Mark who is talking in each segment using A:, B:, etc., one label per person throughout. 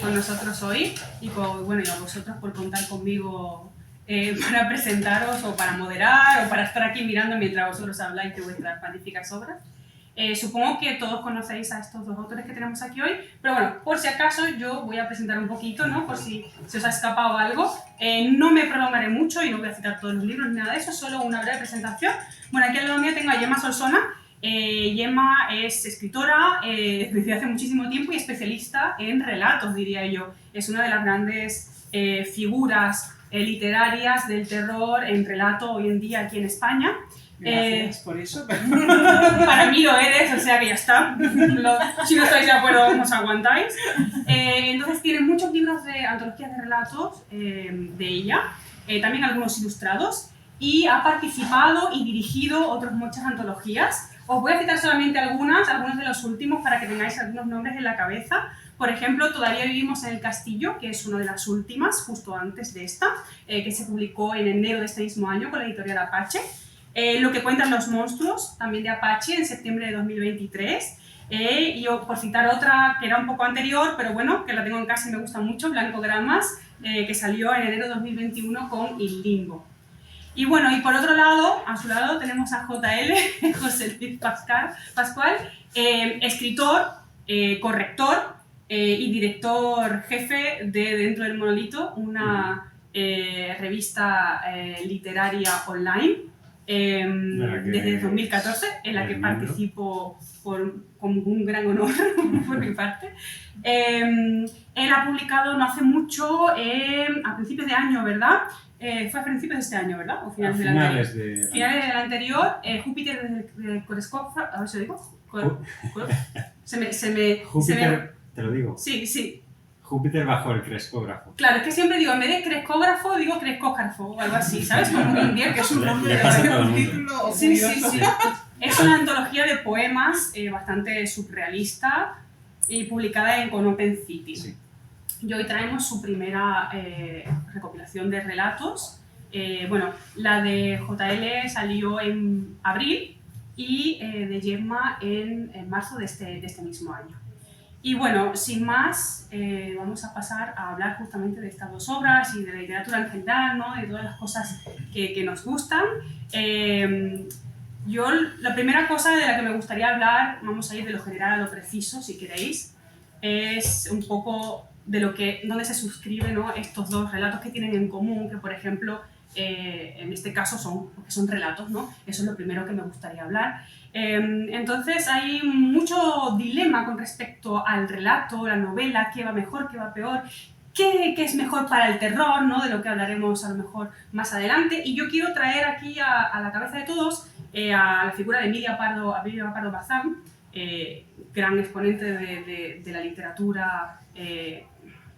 A: con nosotros hoy y, bueno, y a vosotros por contar conmigo para presentaros o para moderar o para estar aquí mirando mientras vosotros habláis de vuestras magníficas obras. Supongo que todos conocéis a estos dos autores que tenemos aquí hoy, pero bueno, por si acaso yo voy a presentar un poquito, ¿no? Por si se os ha escapado algo. No me prolongaré mucho y no voy a citar todos los libros ni nada de eso, solo una breve presentación. Bueno, aquí al lado mío tengo a Gemma Solsona. Gemma es escritora desde hace muchísimo tiempo y especialista en relatos, diría yo. Es una de las grandes figuras literarias del terror en relato hoy en día aquí en España.
B: Gracias por eso.
A: Para mí lo eres, o sea que ya está. Si no estáis de acuerdo, os aguantáis. Entonces tiene muchos libros de antologías de relatos de ella, también algunos ilustrados, y ha participado y dirigido otras muchas antologías. Os voy a citar solamente algunos de los últimos para que tengáis algunos nombres en la cabeza. Por ejemplo, Todavía vivimos en el castillo, que es una de las últimas, justo antes de esta, que se publicó en enero de este mismo año con la editorial Apache. Lo que cuentan los monstruos, también de Apache, en septiembre de 2023. Y yo, por citar otra que era un poco anterior, pero bueno, que la tengo en casa y me gusta mucho, Blancogramas, que salió en enero de 2021 con Il Limbo. Y bueno, y por otro lado, a su lado tenemos a JL, José Luis Pascual, escritor, corrector y director jefe de Dentro del Monolito, una revista literaria online desde 2014, en la que participo con un gran honor por mi parte. Él ha publicado no hace mucho, a principios de año, ¿verdad? Fue a principios de este año, ¿verdad? O finales del anterior. Finales del anterior, Júpiter de Corescógrafo, a ver si lo digo.
C: Júpiter, te lo digo.
A: Sí, sí.
C: Júpiter bajo el crescógrafo.
A: Claro, es que siempre digo, en vez de crescógrafo, digo crescógrafo o algo así, ¿sabes? Como muy invierno.
B: Que es un nombre
C: de
B: título.
A: Sí. Es una antología de poemas bastante surrealista y publicada con Open City. Sí. Y hoy traemos su primera recopilación de relatos. Bueno, la de JL salió en abril y de Gemma en marzo de este mismo año. Y bueno, sin más, vamos a pasar a hablar justamente de estas dos obras y de la literatura en general, ¿no? De todas las cosas que nos gustan. Yo, la primera cosa de la que me gustaría hablar, vamos a ir de lo general a lo preciso, si queréis, es un poco de dónde se suscriben, ¿no? Estos dos relatos que tienen en común, que por ejemplo, en este caso son relatos, ¿no? Eso es lo primero que me gustaría hablar. Entonces hay mucho dilema con respecto al relato, la novela, qué va mejor, qué va peor, qué es mejor para el terror, ¿no? De lo que hablaremos a lo mejor más adelante. Y yo quiero traer aquí a la cabeza de todos a la figura de Emilia Pardo Bazán, gran exponente de la literatura,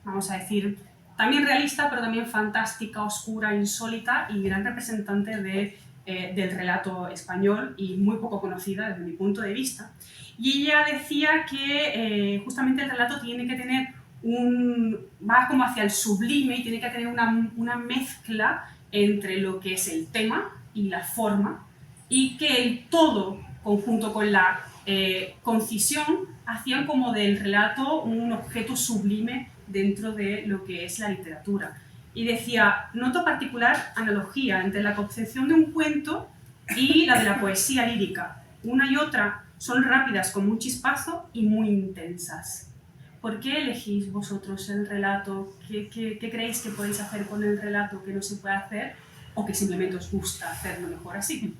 A: vamos a decir, también realista, pero también fantástica, oscura, insólita y gran representante del relato español y muy poco conocida desde mi punto de vista. Y ella decía que justamente el relato tiene que tener va como hacia el sublime y tiene que tener una mezcla entre lo que es el tema y la forma, y que el todo, conjunto con la concisión, hacían como del relato un objeto sublime dentro de lo que es la literatura. Y decía, noto particular analogía entre la concepción de un cuento y la de la poesía lírica. Una y otra son rápidas con un chispazo y muy intensas. ¿Por qué elegís vosotros el relato? ¿Qué creéis que podéis hacer con el relato que no se puede hacer o que simplemente os gusta hacerlo mejor así?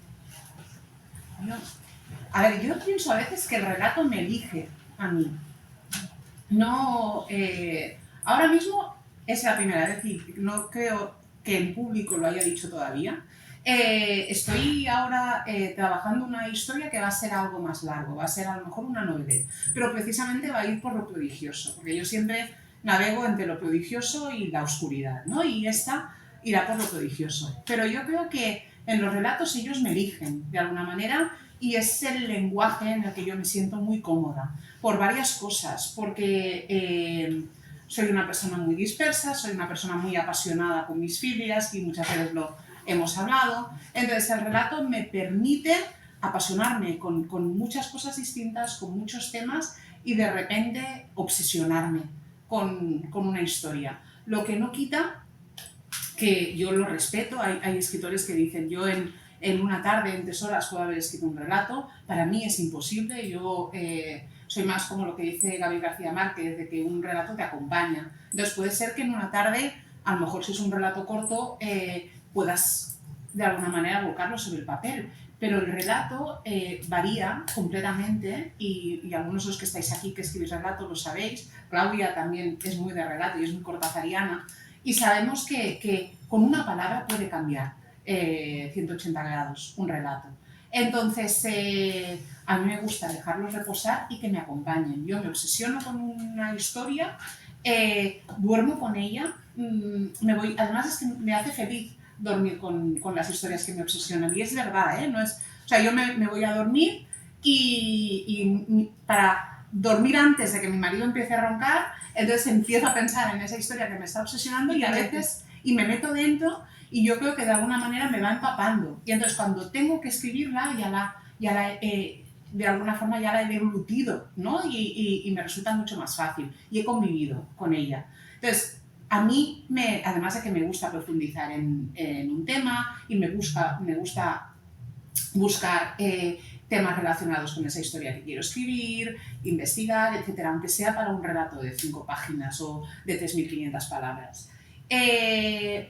B: A ver, yo pienso a veces que el relato me elige a mí. No, ahora mismo es la primera vez y no creo que en público lo haya dicho todavía. Estoy ahora trabajando una historia que va a ser algo más largo, va a ser a lo mejor una novelette, pero precisamente va a ir por lo prodigioso, porque yo siempre navego entre lo prodigioso y la oscuridad, ¿no? Y esta irá por lo prodigioso. Pero yo creo que en los relatos ellos me eligen de alguna manera y es el lenguaje en el que yo me siento muy cómoda, por varias cosas, porque soy una persona muy dispersa, soy una persona muy apasionada con mis filias y muchas veces lo hemos hablado. Entonces el relato me permite apasionarme con muchas cosas distintas, con muchos temas y de repente obsesionarme con una historia. Lo que no quita que yo lo respeto, hay escritores que dicen yo en una tarde, en 3 horas puedo haber escrito un relato, para mí es imposible, yo soy más como lo que dice Gabriel García Márquez, de que un relato te acompaña. Entonces puede ser que en una tarde, a lo mejor si es un relato corto, puedas de alguna manera volcarlo sobre el papel, pero el relato varía completamente y algunos de los que estáis aquí que escribís relatos lo sabéis, Claudia también es muy de relato y es muy cortázariana, y sabemos que con una palabra puede cambiar 180 grados un relato. Entonces, a mí me gusta dejarlos reposar y que me acompañen. Yo me obsesiono con una historia, duermo con ella, además es que me hace feliz dormir con las historias que me obsesionan. Y es verdad, ¿eh? No es, o sea, yo me voy a dormir y para dormir antes de que mi marido empiece a roncar, entonces empiezo a pensar en esa historia que me está obsesionando y a veces me meto dentro y yo creo que de alguna manera me va empapando. Y entonces cuando tengo que escribirla de alguna forma ya la he deglutido, ¿no? Y me resulta mucho más fácil y he convivido con ella. Entonces, a mí, además de que me gusta profundizar en un tema y me gusta buscar temas relacionados con esa historia que quiero escribir, investigar, etcétera, aunque sea para un relato de 5 páginas o de 3.500 palabras.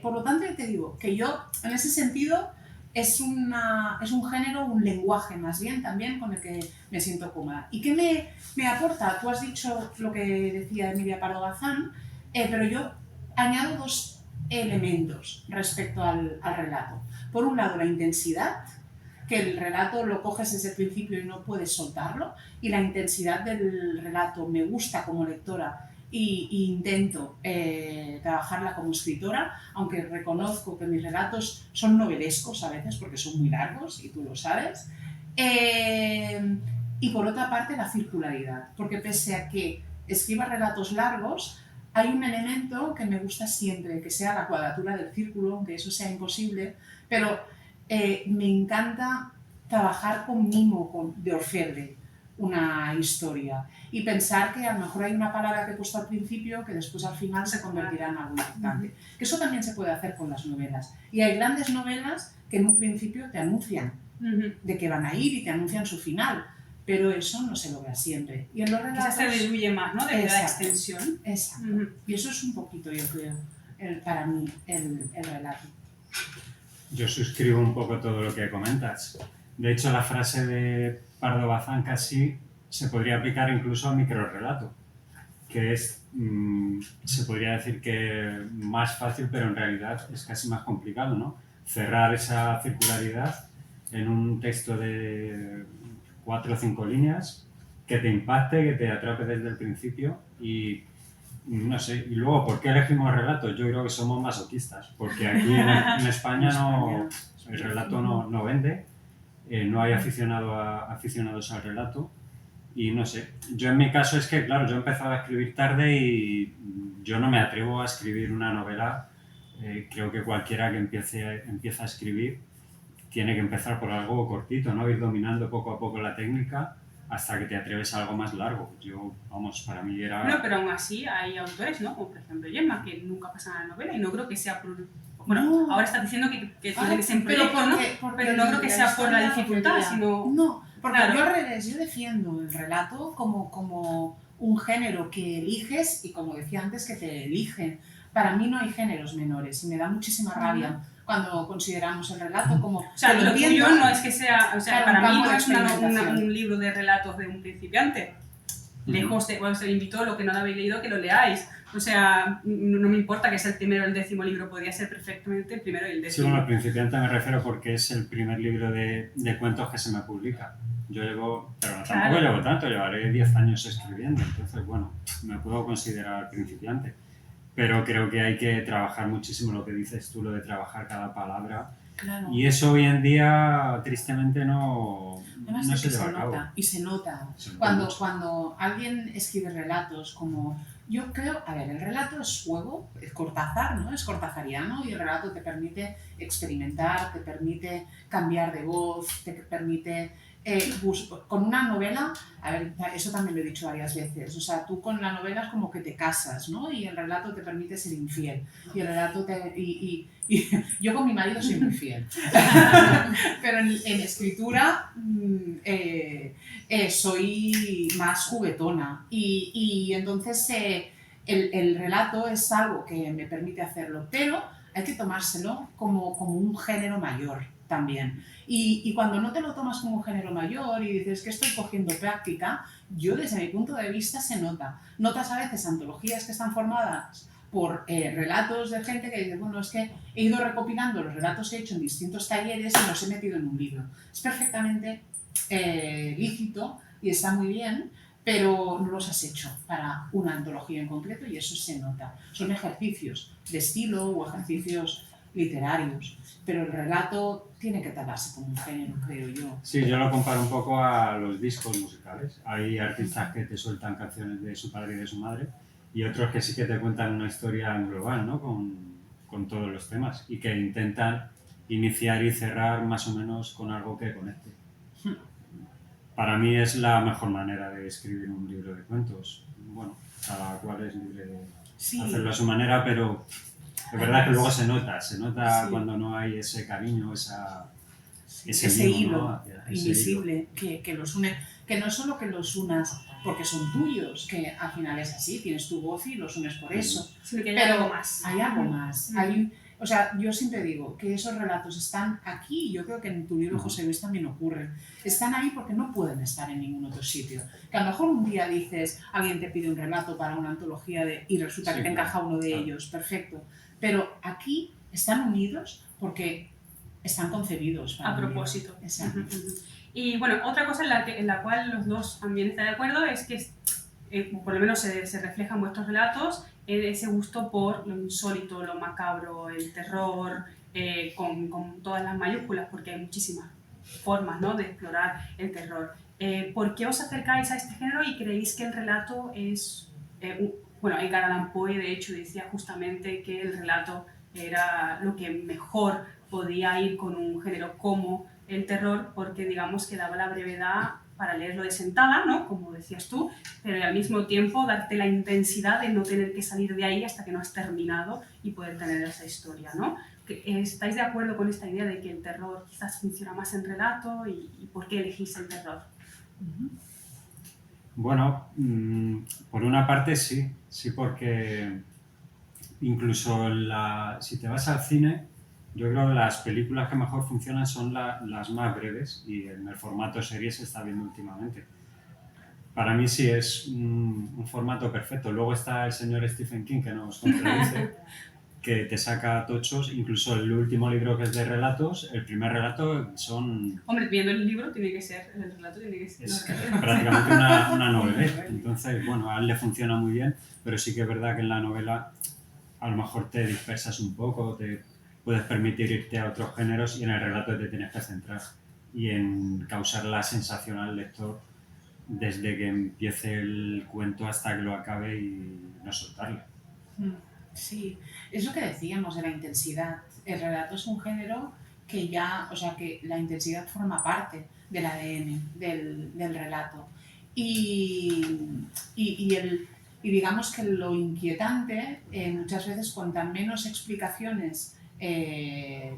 B: Por lo tanto, te digo que yo, en ese sentido, es un género, un lenguaje más bien también con el que me siento cómoda. ¿Y qué me aporta? Tú has dicho lo que decía Emilia Pardo Bazán, pero yo añado 2 elementos respecto al relato. Por un lado, la intensidad, que el relato lo coges desde el principio y no puedes soltarlo, y la intensidad del relato me gusta como lectora e intento trabajarla como escritora, aunque reconozco que mis relatos son novelescos a veces porque son muy largos y tú lo sabes. Y por otra parte la circularidad, porque pese a que escriba relatos largos, hay un elemento que me gusta siempre, que sea la cuadratura del círculo, aunque eso sea imposible, pero me encanta trabajar con mimo de Orfebre una historia y pensar que a lo mejor hay una palabra que he puesto al principio que después al final se convertirá en algo importante. Que eso también se puede hacer con las novelas. Y hay grandes novelas que en un principio te anuncian de que van a ir y te anuncian su final, pero eso no se logra siempre. Y en los relatos
A: se diluye más, ¿no? De la extensión.
B: Exacto. Y eso es un poquito, yo creo, para mí, el relato.
C: Yo suscribo un poco todo lo que comentas. De hecho, la frase de Pardo Bazán casi se podría aplicar incluso al microrrelato, que es, se podría decir que más fácil, pero en realidad es casi más complicado, ¿no? Cerrar esa circularidad en un texto de 4 o 5 líneas que te impacte, que te atrape desde el principio y no sé. Y luego, ¿por qué elegimos relatos? Yo creo que somos masoquistas, porque aquí en España el relato no vende, no hay aficionados al relato y no sé. Yo en mi caso es que, claro, yo empezaba a escribir tarde y yo no me atrevo a escribir una novela. Creo que cualquiera que empieza a escribir tiene que empezar por algo cortito, ¿no? Ir dominando poco a poco la técnica hasta que te atreves a algo más largo. Yo, vamos, para mí era...
A: Bueno, pero aún así hay autores, ¿no? Como por ejemplo Gemma, que nunca pasan a la novela y no creo que sea por... Bueno, no. Ahora estás diciendo que tienes en proyecto, ¿no? Pero no creo que sea por la dificultad, sino...
B: No, porque claro, yo al revés, yo defiendo el relato como un género que eliges y como decía antes, que te eligen. Para mí no hay géneros menores y me da muchísima rabia cuando consideramos el relato como...
A: O sea, lo tuyo no es que sea... O sea, claro, para mí no es un libro de relatos de un principiante. Lejos de... Bueno, os invito a lo que no lo habéis leído que lo leáis. O sea, no me importa que sea el primero o el 10º libro, podría ser perfectamente el primero y el 10º.
C: Sí, bueno, al principiante me refiero porque es el primer libro de cuentos que se me publica. Yo llevo... Pero tampoco llevo tanto, llevaré 10 años escribiendo. Entonces, bueno, me puedo considerar principiante. Pero creo que hay que trabajar muchísimo lo que dices tú, lo de trabajar cada palabra.
B: Claro.
C: Y eso hoy en día, tristemente, no se lleva a cabo.
B: Y se nota. Cuando alguien escribe relatos como... Yo creo, a ver, el relato es juego, es Cortázar, ¿no? Es cortázariano y el relato te permite experimentar, te permite cambiar de voz, te permite con una novela, a ver, eso también lo he dicho varias veces, o sea, tú con la novela es como que te casas, ¿no? Y el relato te permite ser infiel. Y el relato y yo con mi marido soy muy fiel. Pero en escritura soy más juguetona. Y entonces el relato es algo que me permite hacerlo, pero hay que tomárselo como un género mayor también. Y cuando no te lo tomas como un género mayor y dices que estoy cogiendo práctica, yo desde mi punto de vista se nota. Notas a veces antologías que están formadas por relatos de gente que dice, bueno, es que he ido recopilando los relatos que he hecho en distintos talleres y los he metido en un libro. Es perfectamente lícito y está muy bien, pero no los has hecho para una antología en concreto y eso se nota. Son ejercicios de estilo o ejercicios literarios, pero el relato tiene que tratarse como un género, creo yo.
C: Sí, yo lo comparo un poco a los discos musicales. Hay artistas que te sueltan canciones de su padre y de su madre y otros que sí que te cuentan una historia en global, ¿no? Con todos los temas y que intentan iniciar y cerrar más o menos con algo que conecte. Para mí es la mejor manera de escribir un libro de cuentos. Bueno, cada cual es libre de hacerlo a su manera, pero es verdad que luego se nota cuando no hay ese cariño, ese
B: hilo,
C: ¿no?
B: invisible que los une, que no es solo que los unas porque son tuyos, que al final es así, tienes tu voz y los unes por eso,
A: sino que hay
B: pero
A: algo más.
B: hay algo más. O sea, yo siempre digo que esos relatos están aquí, y yo creo que en tu libro, José Luis, también ocurre. Están ahí porque no pueden estar en ningún otro sitio. Que a lo mejor un día dices, alguien te pide un relato para una antología y resulta que te encaja uno de ellos, perfecto. Pero aquí están unidos porque están concebidos para
A: a propósito.
B: Exacto.
A: Y bueno, otra cosa en la cual los dos también están de acuerdo es que por lo menos se refleja en vuestros relatos ese gusto por lo insólito, lo macabro, el terror, con todas las mayúsculas, porque hay muchísimas formas, ¿no?, de explorar el terror. ¿Por qué os acercáis a este género y creéis que el relato es... bueno, Edgar Allan Poe, de hecho, decía justamente que el relato era lo que mejor podía ir con un género como el terror, porque digamos que daba la brevedad para leerlo de sentada, ¿no?, como decías tú, pero al mismo tiempo darte la intensidad de no tener que salir de ahí hasta que no has terminado y poder tener esa historia, ¿no? ¿Estáis de acuerdo con esta idea de que el terror quizás funciona más en relato y por qué elegís el terror?
C: Bueno, por una parte sí porque incluso si te vas al cine, yo creo que las películas que mejor funcionan son las más breves y en el formato serie se está viendo últimamente. Para mí sí es un formato perfecto. Luego está el señor Stephen King que nos contradice, que te saca tochos, incluso el último libro que es de relatos, el primer relato son...
A: Hombre, viendo el libro tiene que ser, el relato tiene que ser...
C: Es prácticamente una novela. Entonces, bueno, a él le funciona muy bien, pero sí que es verdad que en la novela a lo mejor te dispersas un poco, te puedes permitir irte a otros géneros y en el relato te tienes que centrar y en causar la sensación al lector desde que empiece el cuento hasta que lo acabe y no soltarle.
B: Sí, es lo que decíamos de la intensidad. El relato es un género que ya, o sea, que la intensidad forma parte del ADN del relato. Y digamos que lo inquietante, muchas veces cuantas menos explicaciones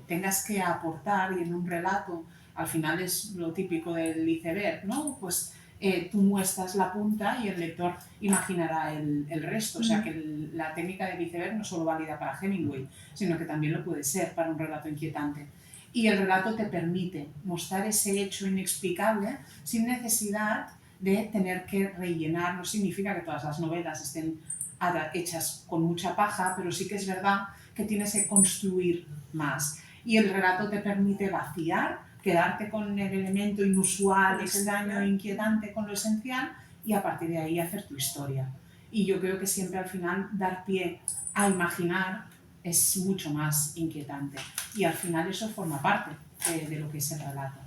B: tengas que aportar, y en un relato al final es lo típico del iceberg, ¿no? Pues tú muestras la punta y el lector imaginará el resto. O sea que la técnica del iceberg no solo válida para Hemingway, sino que también lo puede ser para un relato inquietante. Y el relato te permite mostrar ese hecho inexplicable sin necesidad de tener que rellenar. No significa que todas las novelas estén hechas con mucha paja, pero sí que es verdad que tienes que construir más. Y el relato te permite vaciar, quedarte con el elemento inusual, extraño, inquietante, con lo esencial, y a partir de ahí hacer tu historia. Y yo creo que siempre al final dar pie a imaginar es mucho más inquietante. Y al final eso forma parte de lo que es el relato.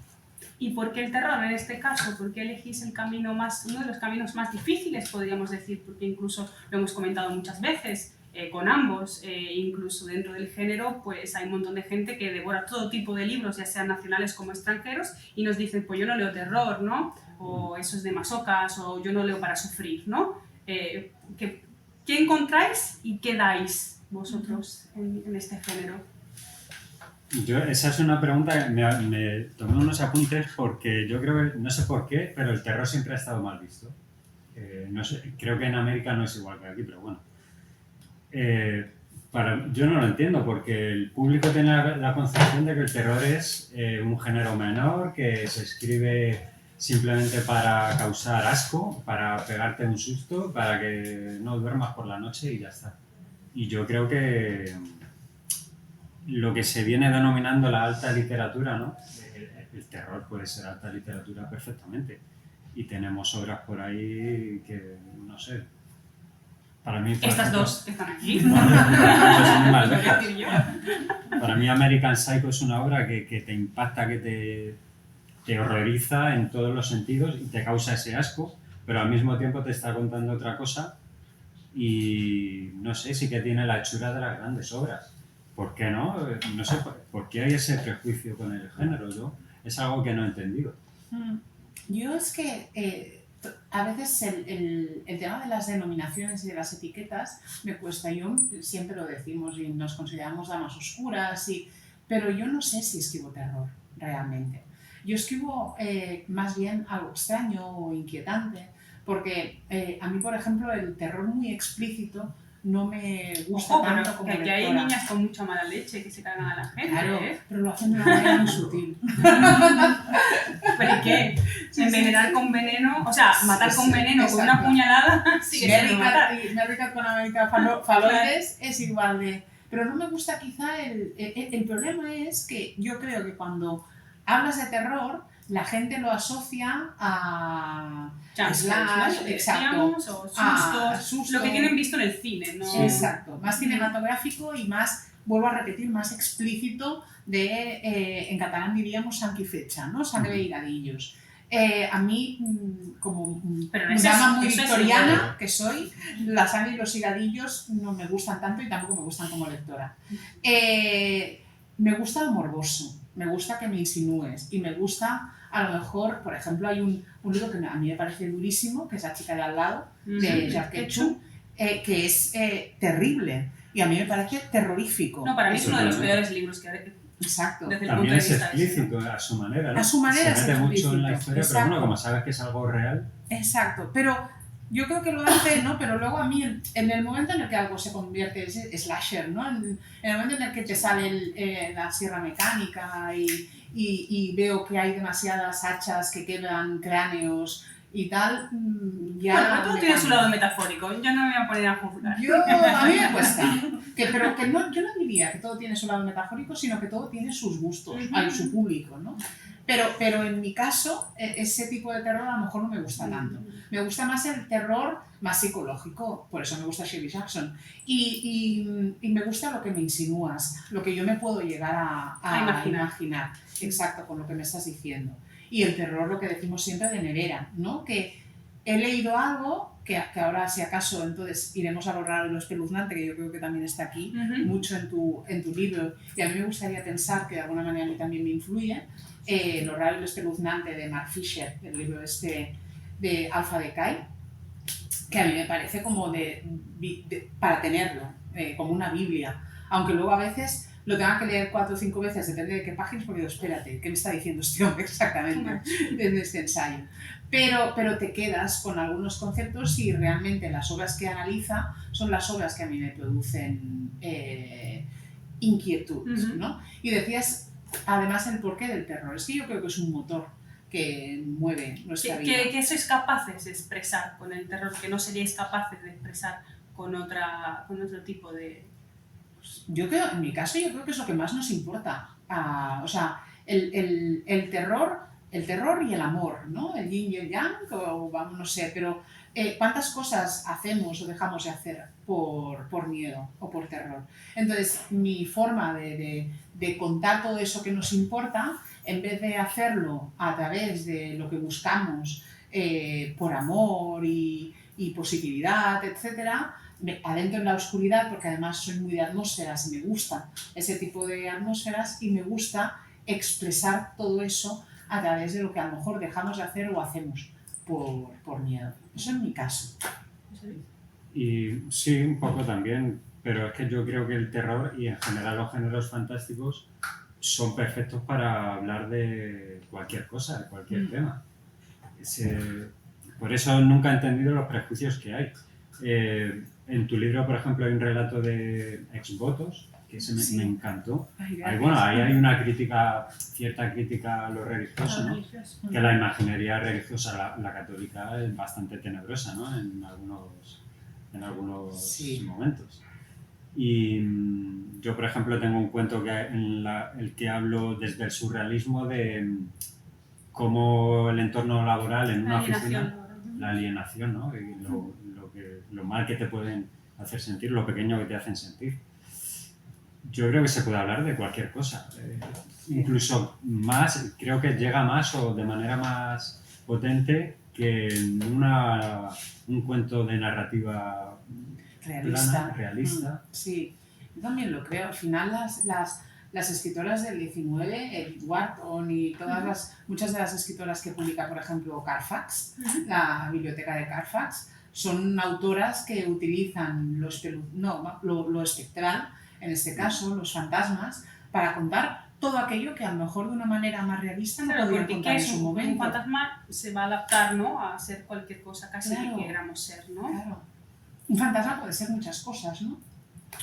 A: ¿Y por qué el terror en este caso? ¿Por qué elegís el camino uno de los caminos más difíciles, podríamos decir? Porque incluso lo hemos comentado muchas veces, con ambos. Incluso dentro del género, pues hay un montón de gente que devora todo tipo de libros, ya sean nacionales como extranjeros, y nos dicen, pues yo no leo terror, ¿no? O eso es de masocas, o yo no leo para sufrir, ¿no? ¿Qué encontráis y qué dais vosotros en este género?
C: Esa es una pregunta que me tomé unos apuntes porque yo creo que, no sé por qué, pero el terror siempre ha estado mal visto. No sé, creo que en América no es igual que aquí, pero bueno. Yo no lo entiendo porque el público tiene la concepción de que el terror es un género menor, que se escribe simplemente para causar asco, para pegarte un susto, para que no duermas por la noche y ya está. Y yo creo que lo que se viene denominando la alta literatura, ¿no? El terror puede ser alta literatura perfectamente. Y tenemos obras por ahí que, no sé, para mí...
A: Estas dos están aquí.
C: Son más lejas. Para mí American Psycho es una obra que te impacta, que te horroriza en todos los sentidos y te causa ese asco, pero al mismo tiempo te está contando otra cosa y, no sé, sí que tiene la hechura de las grandes obras. ¿Por qué no? No sé, ¿por qué hay ese prejuicio con el género? Es algo que no he entendido.
B: Yo es que a veces el tema de las denominaciones y de las etiquetas me cuesta. Yo siempre lo decimos y nos consideramos damas oscuras, pero yo no sé si escribo terror realmente. Yo escribo más bien algo extraño o inquietante, porque a mí, por ejemplo, el terror muy explícito no me gusta tanto como
A: que hay niñas con mucha mala leche que se cagan a la gente.
B: Claro, pero lo hacen de una manera muy sutil.
A: ¿Pero y qué? Envenenar con veneno, o sea, matar con veneno, con una puñalada, sigue siendo matar.
B: Mary Cat con América Faloides es igual de... Pero no me gusta quizá el problema es que yo creo que cuando hablas de terror, la gente lo asocia a
A: slash,
B: exacto,
A: o sustos, lo que tienen visto en el cine, ¿no?
B: Exacto, más cinematográfico y más, vuelvo a repetir, más explícito en catalán diríamos sang i fetge, ¿no? Sangre y higadillos. A mí, como dama muy victoriana que soy, la sangre y los higadillos no me gustan tanto y tampoco me gustan como lectora. Me gusta lo morboso, me gusta que me insinúes y me gusta, a lo mejor, por ejemplo, hay un libro que a mí me parece durísimo, que es La chica de al lado, de Jacques Ketchum, que es terrible y a mí me parece terrorífico.
A: No, para mí es uno de los peores libros que hay.
B: Exacto.
C: También es explícito a su manera, ¿no?
B: A su manera
C: se mete mucho
B: explícito.
C: En la historia,
B: Exacto.
C: pero bueno, como sabes que es algo real.
B: Exacto, pero yo creo que lo hace, ¿no? Pero luego a mí, en el momento en el que algo se convierte en slasher, ¿no? En el momento en el que te sale la sierra mecánica y veo que hay demasiadas hachas que quedan cráneos y tal, ya...
A: Bueno, todo tiene su lado metafórico, yo no me voy a poner a juzgar.
B: A mí me cuesta. Pero que no, yo no diría que todo tiene su lado metafórico, sino que todo tiene sus gustos, hay su público, ¿no? Pero en mi caso, ese tipo de terror a lo mejor no me gusta tanto. Me gusta más el terror más psicológico, por eso me gusta Shirley Jackson. Y me gusta lo que me insinúas, lo que yo me puedo llegar a imaginar. Exacto, con lo que me estás diciendo. Y el terror, lo que decimos siempre de nevera, ¿no? Que he leído algo que ahora, si acaso, entonces iremos a lo raro y lo espeluznante, que yo creo que también está aquí, mucho en tu libro. Y a mí me gustaría pensar que de alguna manera a mí también me influye. Lo raro y lo espeluznante de Mark Fisher, el libro este de Alpha Decay, que a mí me parece como para tenerlo, como una Biblia. Aunque luego a veces lo tenga que leer 4 o 5 veces, depende de qué páginas, porque digo, espérate, ¿qué me está diciendo este hombre exactamente en este ensayo? Pero te quedas con algunos conceptos y realmente las obras que analiza son las obras que a mí me producen inquietud, ¿no? Y decías, además, el porqué del terror. Es que yo creo que es un motor que mueve nuestra vida.
A: ¿Qué sois capaces de expresar con el terror que no seríais capaces de expresar con otro tipo de...?
B: Yo creo, en mi caso, yo creo que es lo que más nos importa. O sea, el terror y el amor, ¿no? El yin y el yang, o vamos, no sé, pero ¿cuántas cosas hacemos o dejamos de hacer por miedo o por terror? Entonces, mi forma de contar todo eso que nos importa, en vez de hacerlo a través de lo que buscamos por amor y positividad, etcétera, me adentro en la oscuridad, porque además soy muy de atmósferas y me gusta ese tipo de atmósferas y me gusta expresar todo eso a través de lo que a lo mejor dejamos de hacer o hacemos por miedo. Eso es mi caso.
C: Y sí, un poco también, pero es que yo creo que el terror y en general los géneros fantásticos son perfectos para hablar de cualquier cosa, de cualquier tema. Por eso nunca he entendido los prejuicios que hay. En tu libro, por ejemplo, hay un relato de Exvotos, que ese me encantó. Ahí hay una crítica, cierta crítica a lo religioso, ¿no? Que la imaginería religiosa, la católica, es bastante tenebrosa, ¿no? En algunos momentos. Y yo, por ejemplo, tengo un cuento en el que hablo desde el surrealismo de cómo el entorno laboral en una oficina, la alienación, ¿no? Y lo mal que te pueden hacer sentir, lo pequeño que te hacen sentir. Yo creo que se puede hablar de cualquier cosa, incluso más, creo que llega más o de manera más potente que un cuento de narrativa realista.
B: Sí, yo también lo creo. Al final las escritoras del 19, Edith Wharton y muchas de las escritoras que publica, por ejemplo, Carfax, la biblioteca de Carfax, son autoras que utilizan lo espectral, en este caso, los fantasmas, para contar todo aquello que a lo mejor de una manera más realista no podían contar en su momento.
A: Un fantasma se va a adaptar, ¿no?, a ser cualquier cosa casi que queramos ser, ¿no?
B: Claro. Un fantasma puede ser muchas cosas, ¿no?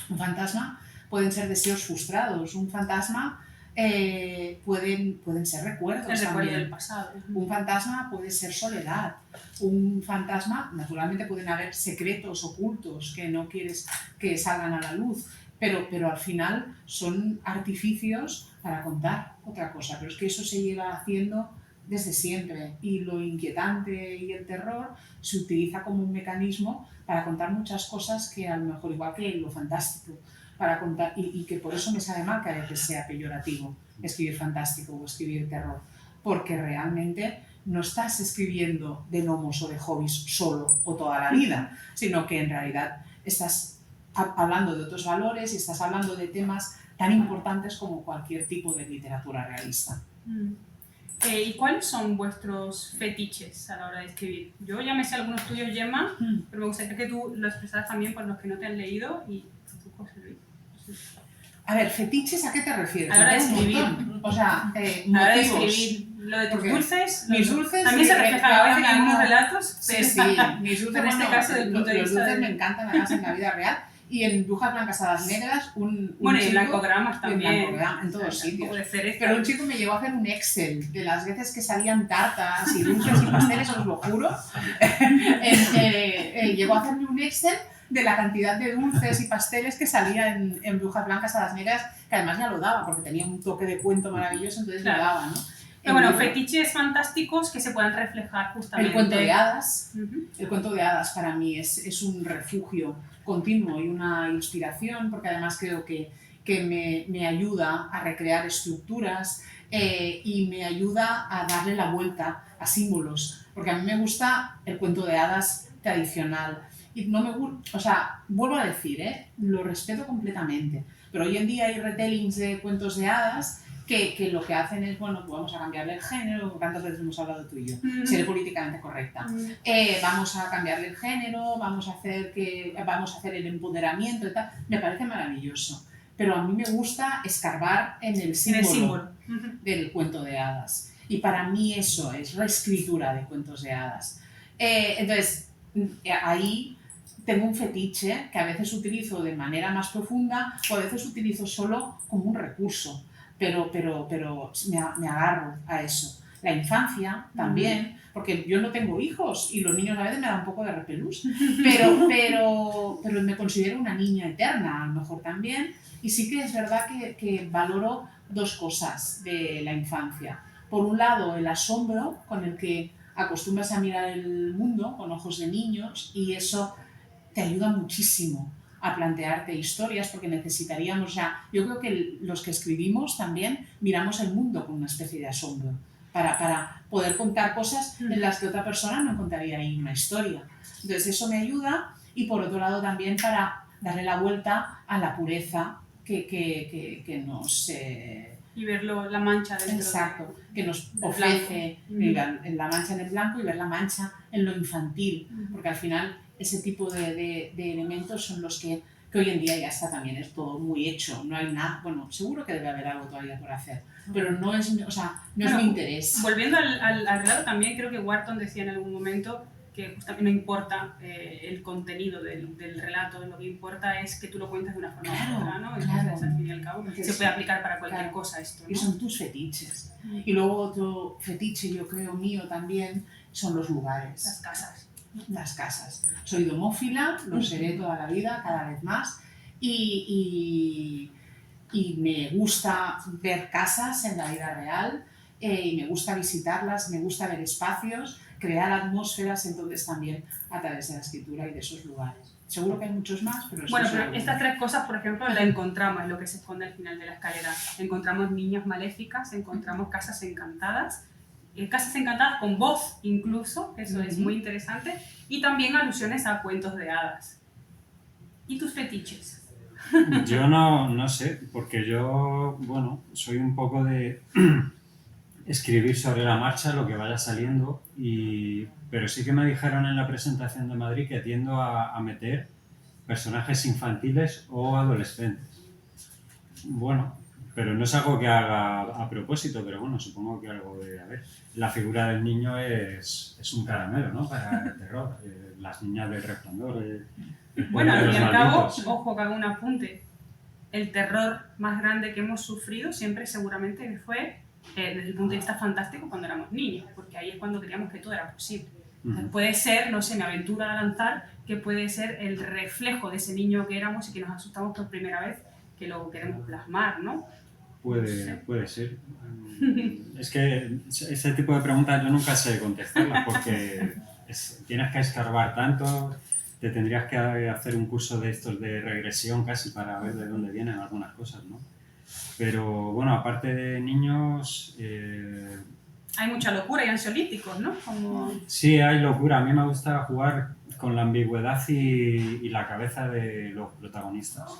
B: Un fantasma pueden ser deseos frustrados, un fantasma pueden ser recuerdos.
A: El recuerdo del pasado.
B: Un fantasma puede ser soledad. Un fantasma, naturalmente pueden haber secretos ocultos que no quieres que salgan a la luz, pero al final son artificios para contar otra cosa. Pero es que eso se lleva haciendo desde siempre y lo inquietante y el terror se utiliza como un mecanismo para contar muchas cosas que a lo mejor, igual que lo fantástico, para contar, y que por eso me sabe mal que a veces sea peyorativo escribir fantástico o escribir terror, porque realmente no estás escribiendo de gnomos o de hobbies solo o toda la vida, sino que en realidad estás hablando de otros valores y estás hablando de temas tan importantes como cualquier tipo de literatura realista.
A: ¿Y cuáles son vuestros fetiches a la hora de escribir? Yo ya me sé algunos tuyos, Gemma, pero me gustaría que tú lo expresaras también por los que no te han leído y tú, José Luis.
B: A ver, ¿fetiches a qué te refieres?
A: A la hora de escribir.
B: O sea,
A: a la hora de escribir. Lo de tus dulces. Mis dulces también se refleja a veces en unos relatos.
B: Sí, mis dulces,
A: en este caso, del punto de vista.
B: Los dulces me encantan, además, en la vida real. Y en Brujas Blancas a las Negras,
A: bueno, y en blancogramas también.
B: En todos sitios. Pero un chico me llevó a hacer un Excel de las veces que salían tartas y dulces y pasteles, os lo juro. Llegó a hacerme un Excel de la cantidad de dulces y pasteles que salía en Brujas Blancas a las Negras, que además ya lo daba, porque tenía un toque de cuento maravilloso, entonces lo daba, ¿no?
A: Pero bueno, fetiches fantásticos que se puedan reflejar justamente.
B: El cuento de hadas. El cuento de hadas para mí es un refugio continuo y una inspiración, porque además creo que me ayuda a recrear estructuras y me ayuda a darle la vuelta a símbolos, porque a mí me gusta el cuento de hadas tradicional. Y no me gusta, o sea, vuelvo a decir, lo respeto completamente, pero hoy en día hay retellings de cuentos de hadas que lo que hacen es, bueno, pues vamos a cambiarle el género, tantas veces hemos hablado tú y yo, seré políticamente correcta, vamos a cambiarle el género, vamos a hacer el empoderamiento y tal, me parece maravilloso, pero a mí me gusta escarbar en el símbolo del cuento de hadas, y para mí eso es reescritura de cuentos de hadas. Entonces, ahí tengo un fetiche que a veces utilizo de manera más profunda o a veces utilizo solo como un recurso, pero me agarro a eso. La infancia también, porque yo no tengo hijos y los niños a veces me dan un poco de repelús, pero me considero una niña eterna, a lo mejor también, y sí que es verdad que valoro dos cosas de la infancia. Por un lado, el asombro con el que acostumbras a mirar el mundo con ojos de niños y eso te ayuda muchísimo a plantearte historias porque necesitaríamos, o sea, yo creo que los que escribimos también miramos el mundo con una especie de asombro para poder contar cosas en las que otra persona no contaría ahí una historia. Entonces eso me ayuda y por otro lado también para darle la vuelta a la pureza que nos...
A: y verlo, la mancha dentro.
B: Exacto, que nos
A: del
B: ofrece
A: blanco.
B: la mancha en el blanco y ver la mancha en lo infantil, porque al final ese tipo de elementos son los que hoy en día ya está también, es todo muy hecho, no hay nada, bueno, seguro que debe haber algo todavía por hacer, pero no es, o sea, no es mi interés.
A: Volviendo al relato, también creo que Wharton decía en algún momento que justamente no importa el contenido del relato, lo que importa es que tú lo cuentes de una forma u otra, ¿no? Entonces, al fin y al cabo, se puede aplicar para cualquier cosa esto, ¿no?
B: Y son tus fetiches. Y luego otro fetiche, yo creo, mío también, son los lugares.
A: Las casas.
B: Las casas. Soy domófila, lo seré toda la vida, cada vez más, y me gusta ver casas en la vida real, y me gusta visitarlas, me gusta ver espacios, crear atmósferas, entonces también a través de la escritura y de esos lugares. Seguro que hay muchos más, pero...
A: Bueno, pero estas tres cosas, por ejemplo, las encontramos en lo que se esconde al final de la escalera. Encontramos niñas maléficas, encontramos casas encantadas con voz incluso, eso es muy interesante, y también alusiones a cuentos de hadas. ¿Y tus fetiches?
C: Yo no sé, porque yo, bueno, soy un poco de escribir sobre la marcha lo que vaya saliendo, pero sí que me dijeron en la presentación de Madrid que tiendo a meter personajes infantiles o adolescentes. Bueno, pero no es algo que haga a propósito, pero bueno, supongo que algo debe haber. La figura del niño es un caramelo, ¿no? Para el terror. Las niñas del Resplandor.
A: Bueno, al fin y al cabo, ojo que hago un apunte. El terror más grande que hemos sufrido siempre seguramente fue desde el punto de vista fantástico cuando éramos niños, porque ahí es cuando creíamos que todo era posible. Entonces, puede ser, no sé, me aventuro a lanzar, que puede ser el reflejo de ese niño que éramos y que nos asustamos por primera vez, que lo queremos plasmar, ¿no?
C: Puede ser. Es que ese tipo de preguntas yo nunca sé contestarlas porque tienes que escarbar tanto, te tendrías que hacer un curso de estos de regresión casi para ver de dónde vienen algunas cosas, ¿no? Pero bueno, aparte de niños...
A: Hay mucha locura y ansiolíticos, ¿no?
C: Sí, hay locura. A mí me gusta jugar con la ambigüedad y la cabeza de los protagonistas.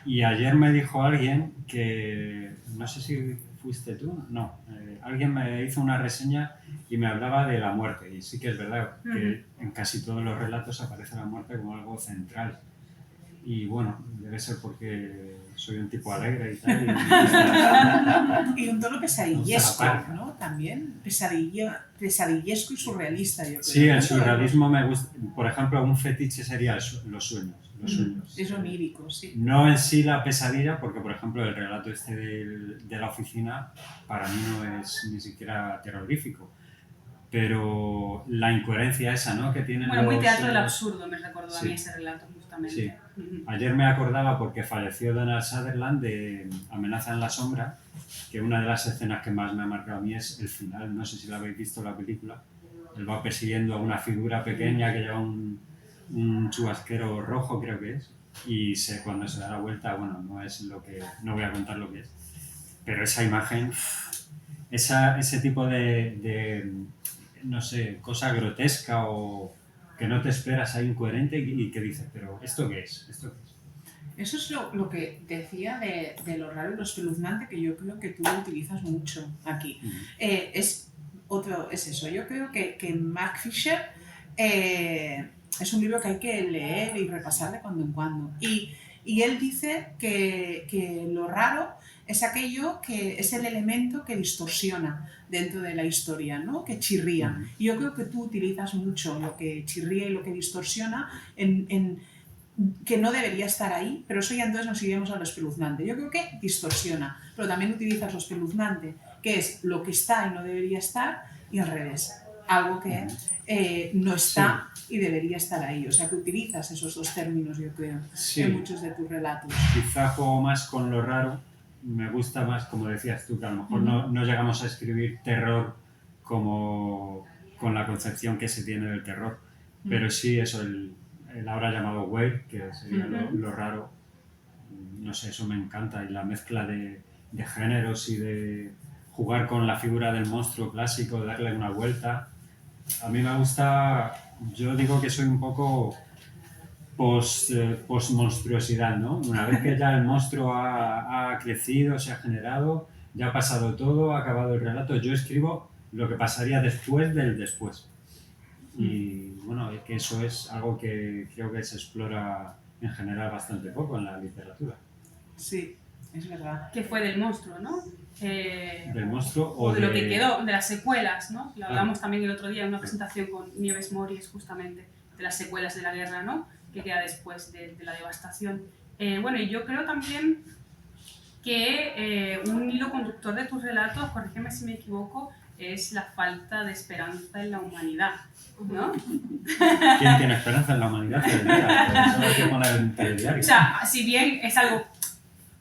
C: Y ayer me dijo alguien que, no sé si fuiste tú, no, alguien me hizo una reseña y me hablaba de la muerte, y sí que es verdad que en casi todos los relatos aparece la muerte como algo central. Y bueno, debe ser porque soy un tipo alegre y tal.
B: Y un tono pesadillesco, ¿no? También pesadillesco y surrealista, yo creo.
C: Sí, el surrealismo me gusta. Por ejemplo, un fetiche sería los sueños.
B: Es onírico, sí.
C: No en sí la pesadilla, porque por ejemplo el relato este de la oficina para mí no es ni siquiera terrorífico. Pero la incoherencia esa, ¿no? Que tienen
A: muy teatro del absurdo, me recordó a mí ese relato, justamente.
C: Sí. Ayer me acordaba, porque falleció Donald Sutherland, de Amenaza en la sombra, que una de las escenas que más me ha marcado a mí es el final. No sé si la habéis visto la película. Él va persiguiendo a una figura pequeña que lleva un chubasquero rojo, creo que es, y cuando se da la vuelta, bueno, no voy a contar lo que es. Pero esa imagen, ese tipo de no sé, cosa grotesca o que no te esperas, ahí incoherente y que dices, pero ¿esto qué es?
B: Eso es lo que decía de lo raro y lo espeluznante, que yo creo que tú lo utilizas mucho aquí. Es eso, yo creo que Mark Fisher es un libro que hay que leer y repasar de cuando en cuando. Y él dice que lo raro es aquello que es el elemento que distorsiona dentro de la historia, ¿no? Que chirría. Y yo creo que tú utilizas mucho lo que chirría y lo que distorsiona que no debería estar ahí, pero eso ya entonces nos iremos a lo espeluznante. Yo creo que distorsiona, pero también utilizas lo espeluznante, que es lo que está y no debería estar, y al revés, algo que no está y debería estar ahí. O sea, que utilizas esos dos términos, yo creo, en muchos de tus relatos.
C: Quizá juego más con lo raro. Me gusta más, como decías tú, que a lo mejor no llegamos a escribir terror como con la concepción que se tiene del terror, pero sí eso, el ahora llamado weird, que sería lo raro, no sé, eso me encanta, y la mezcla de géneros y de jugar con la figura del monstruo clásico, darle una vuelta. A mí me gusta yo digo que soy un poco post-monstruosidad, ¿no? Una vez que ya el monstruo ha crecido, se ha generado, ya ha pasado todo, ha acabado el relato, yo escribo lo que pasaría después del después. Y bueno, es que eso es algo que creo que se explora en general bastante poco en la literatura.
B: Sí, es verdad.
A: Que fue del monstruo, ¿no?
C: Del monstruo
A: o de lo que quedó, de las secuelas, ¿no? Lo hablamos
C: Ah.
A: también el otro día en una presentación con Nieves Moris, justamente, de las secuelas de la guerra, ¿no? Que queda después de la devastación. Bueno, y yo creo también que un hilo conductor de tus relatos, corrígeme si me equivoco, es la falta de esperanza en la humanidad, ¿no?
C: ¿Quién tiene esperanza en la humanidad? Eso hay que poner en el diario.
A: O sea, si bien es algo,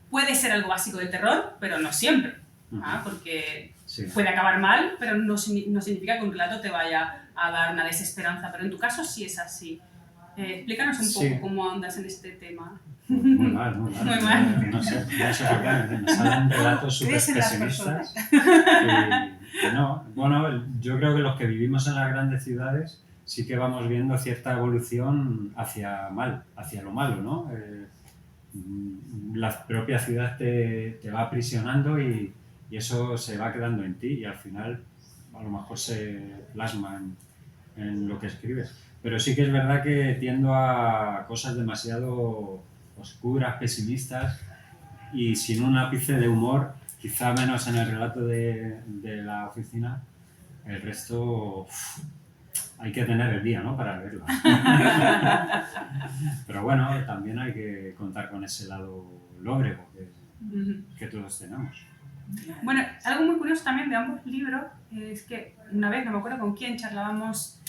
A: puede ser algo básico del terror, pero no siempre, porque
C: sí.
A: Puede acabar mal, pero no significa que un relato te vaya a dar una desesperanza, pero en tu caso sí es así. Explícanos un poco cómo andas en este tema.
C: Muy mal. No sé por qué, me salen relatos súper pesimistas. No, bueno, yo creo que los que vivimos en las grandes ciudades sí que vamos viendo cierta evolución hacia lo malo, ¿no? La propia ciudad te va aprisionando y eso se va quedando en ti y al final a lo mejor se plasma en lo que escribes. Pero sí que es verdad que tiendo a cosas demasiado oscuras, pesimistas y sin un ápice de humor, quizá menos en el relato de la oficina. El resto hay que tener el día, ¿no?, para leerlo. Pero bueno, también hay que contar con ese lado lóbrego que todos tenemos.
A: Bueno, algo muy curioso también de ambos libros es que una vez, no me acuerdo con quién, charlábamos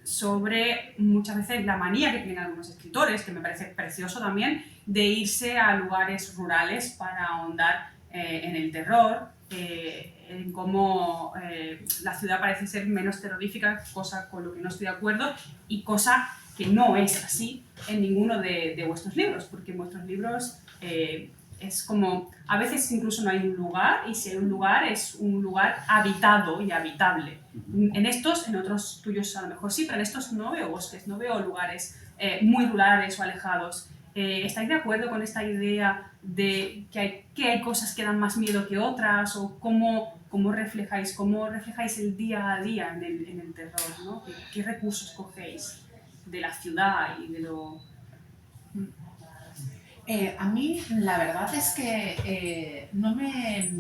A: sobre muchas veces la manía que tienen algunos escritores, que me parece precioso también, de irse a lugares rurales para ahondar en el terror, en cómo la ciudad parece ser menos terrorífica, cosa con lo que no estoy de acuerdo, y cosa que no es así en ninguno de vuestros libros, porque en vuestros libros es como, a veces incluso no hay un lugar, y si hay un lugar, es un lugar habitado y habitable. En estos, en otros tuyos a lo mejor sí, pero en estos no veo bosques, no veo lugares muy rurales o alejados. ¿Estáis de acuerdo con esta idea de que hay cosas que dan más miedo que otras? ¿O cómo reflejáis el día a día en el terror, ¿no? ¿Qué recursos cogéis de la ciudad y de lo...?
B: A mí la verdad es que no me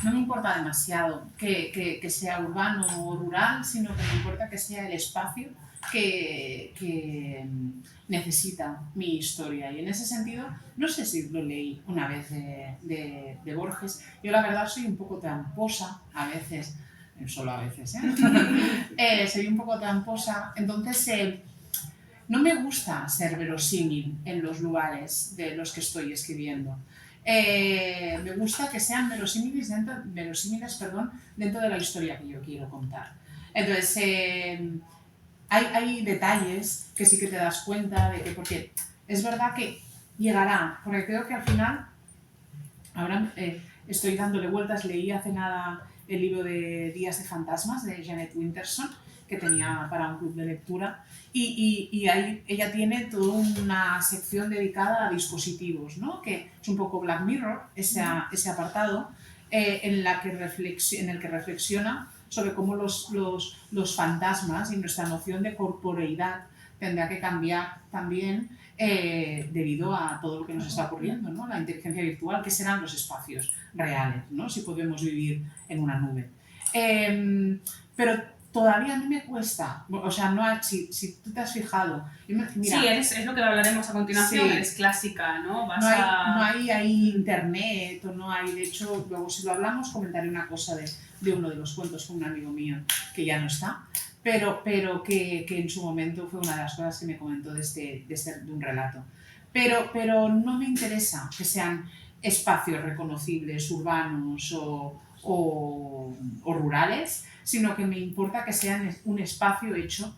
B: importa demasiado que sea urbano o rural, sino que me importa que sea el espacio que necesita mi historia. Y en ese sentido, no sé si lo leí una vez de Borges. Yo la verdad soy un poco tramposa a veces, solo a veces, soy un poco tramposa, entonces... no me gusta ser verosímil en los lugares de los que estoy escribiendo. Me gusta que sean verosímiles dentro de la historia que yo quiero contar. Entonces, hay detalles que sí que te das cuenta de que, porque es verdad que llegará, porque creo que al final, ahora estoy dándole vueltas, leí hace nada el libro de Días de Fantasmas de Jeanette Winterson, que tenía para un club de lectura, y ahí ella tiene toda una sección dedicada a dispositivos, ¿no? Que es un poco Black Mirror, ese apartado, en el que reflexiona sobre cómo los fantasmas y nuestra noción de corporeidad tendrá que cambiar también debido a todo lo que nos está ocurriendo, ¿no? La inteligencia virtual, que serán los espacios reales, ¿no? Si podemos vivir en una nube. Pero todavía a mí me cuesta, o sea, si tú te has fijado... Mira,
A: sí, es lo que hablaremos a continuación,
B: sí,
A: es clásica, ¿no?
B: No hay ahí internet, o no hay... De hecho, luego si lo hablamos comentaré una cosa de uno de los cuentos con un amigo mío que ya no está, pero que en su momento fue una de las cosas que me comentó de un relato. Pero no me interesa que sean espacios reconocibles, urbanos o rurales, sino que me importa que sean un espacio hecho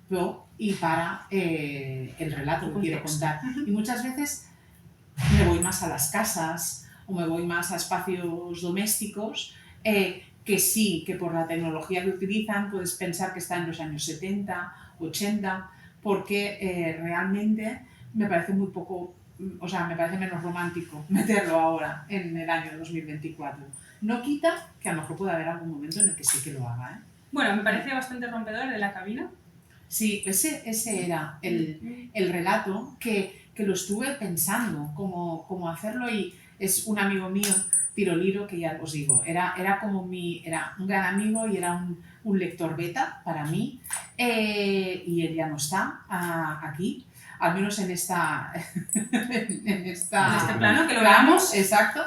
B: por y para el relato que quiero contar. Y muchas veces me voy más a las casas o me voy más a espacios domésticos que sí, que por la tecnología que utilizan puedes pensar que está en los años 70 80, porque realmente me parece muy poco, o sea, me parece menos romántico meterlo ahora, en el año 2024. No quita que a lo mejor pueda haber algún momento en el que sí que lo haga, ¿eh?
A: Bueno, me parece bastante rompedor de la cabina.
B: Sí, ese era el relato que lo estuve pensando, cómo hacerlo, y es un amigo mío, Tiroliro, que ya os digo, era un gran amigo y era un lector beta para mí, y él ya no está aquí, al menos en este
A: plano, que lo
B: plano,
A: veamos.
B: exacto.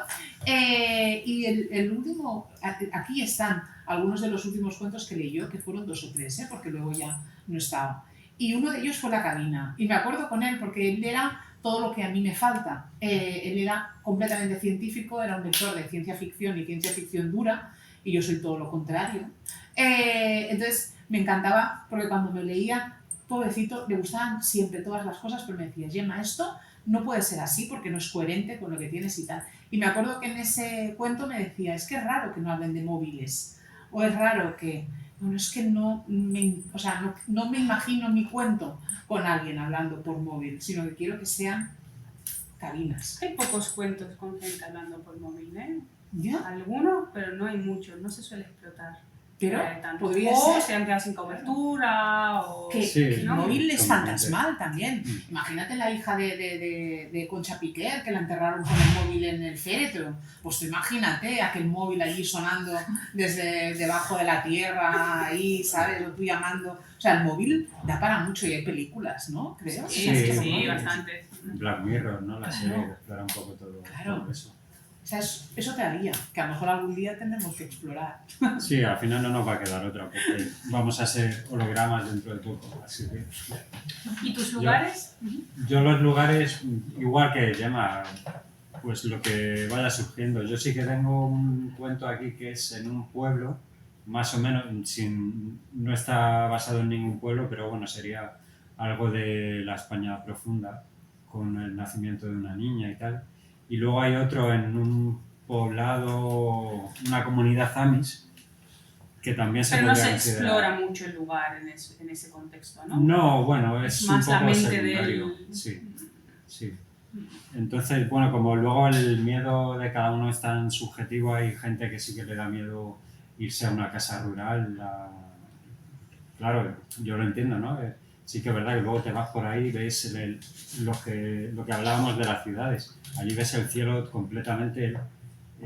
B: Y el último, aquí están algunos de los últimos cuentos que leyó, que fueron 2 o 3, porque luego ya no estaba. Y uno de ellos fue La cabina. Y me acuerdo con él porque él era todo lo que a mí me falta. Él era completamente científico, era un lector de ciencia ficción y ciencia ficción dura, y yo soy todo lo contrario. Entonces me encantaba porque cuando me leía, pobrecito, le gustaban siempre todas las cosas, pero me decía, Gemma, esto no puede ser así porque no es coherente con lo que tienes y tal. Y me acuerdo que en ese cuento me decía, es que es raro que no hablen de móviles, o es raro que... Bueno, es que no me imagino mi cuento con alguien hablando por móvil, sino que quiero que sean cabinas.
A: Hay pocos cuentos con gente hablando por móvil, ¿eh?
B: ¿Ya?
A: Algunos, pero no hay muchos, no se suele explotar.
B: Pero podría
A: o
B: ser...
A: se han quedado sin cobertura, o...
B: Que
C: Sí,
B: el
A: ¿no?
B: móvil es
C: totalmente.
B: fantasmal también. Imagínate la hija de Concha Piquer, que la enterraron con el móvil en el féretro. Pues tú imagínate aquel móvil allí sonando desde debajo de la tierra, ahí, ¿sabes? O tú llamando. O sea, el móvil da para mucho y hay películas, ¿no? Creo.
A: Sí, bastante.
C: Black Mirror, ¿no? La serie que explora un poco todo eso.
B: O sea, eso te haría, que a lo mejor algún día tendremos que explorar.
C: Sí, al final no nos va a quedar otra, porque vamos a ser hologramas dentro de poco, así que...
A: ¿Y tus lugares?
C: Yo los lugares, igual que Gemma, pues lo que vaya surgiendo. Yo sí que tengo un cuento aquí que es en un pueblo, más o menos, no está basado en ningún pueblo, pero bueno, sería algo de la España profunda, con el nacimiento de una niña y tal. Y luego hay otro en un poblado, una comunidad amish, que también se
A: pero no
C: podría
A: se
C: considerar...
A: explora mucho el lugar en ese contexto, ¿no?
C: No, bueno, es un
A: más la
C: poco
A: mente
C: secundario.
A: del...
C: Sí. Entonces, bueno, como luego el miedo de cada uno es tan subjetivo, hay gente que sí que le da miedo irse a una casa rural. Claro, yo lo entiendo, ¿no? Sí que es verdad que luego te vas por ahí y ves lo que hablábamos de las ciudades. Allí ves el cielo completamente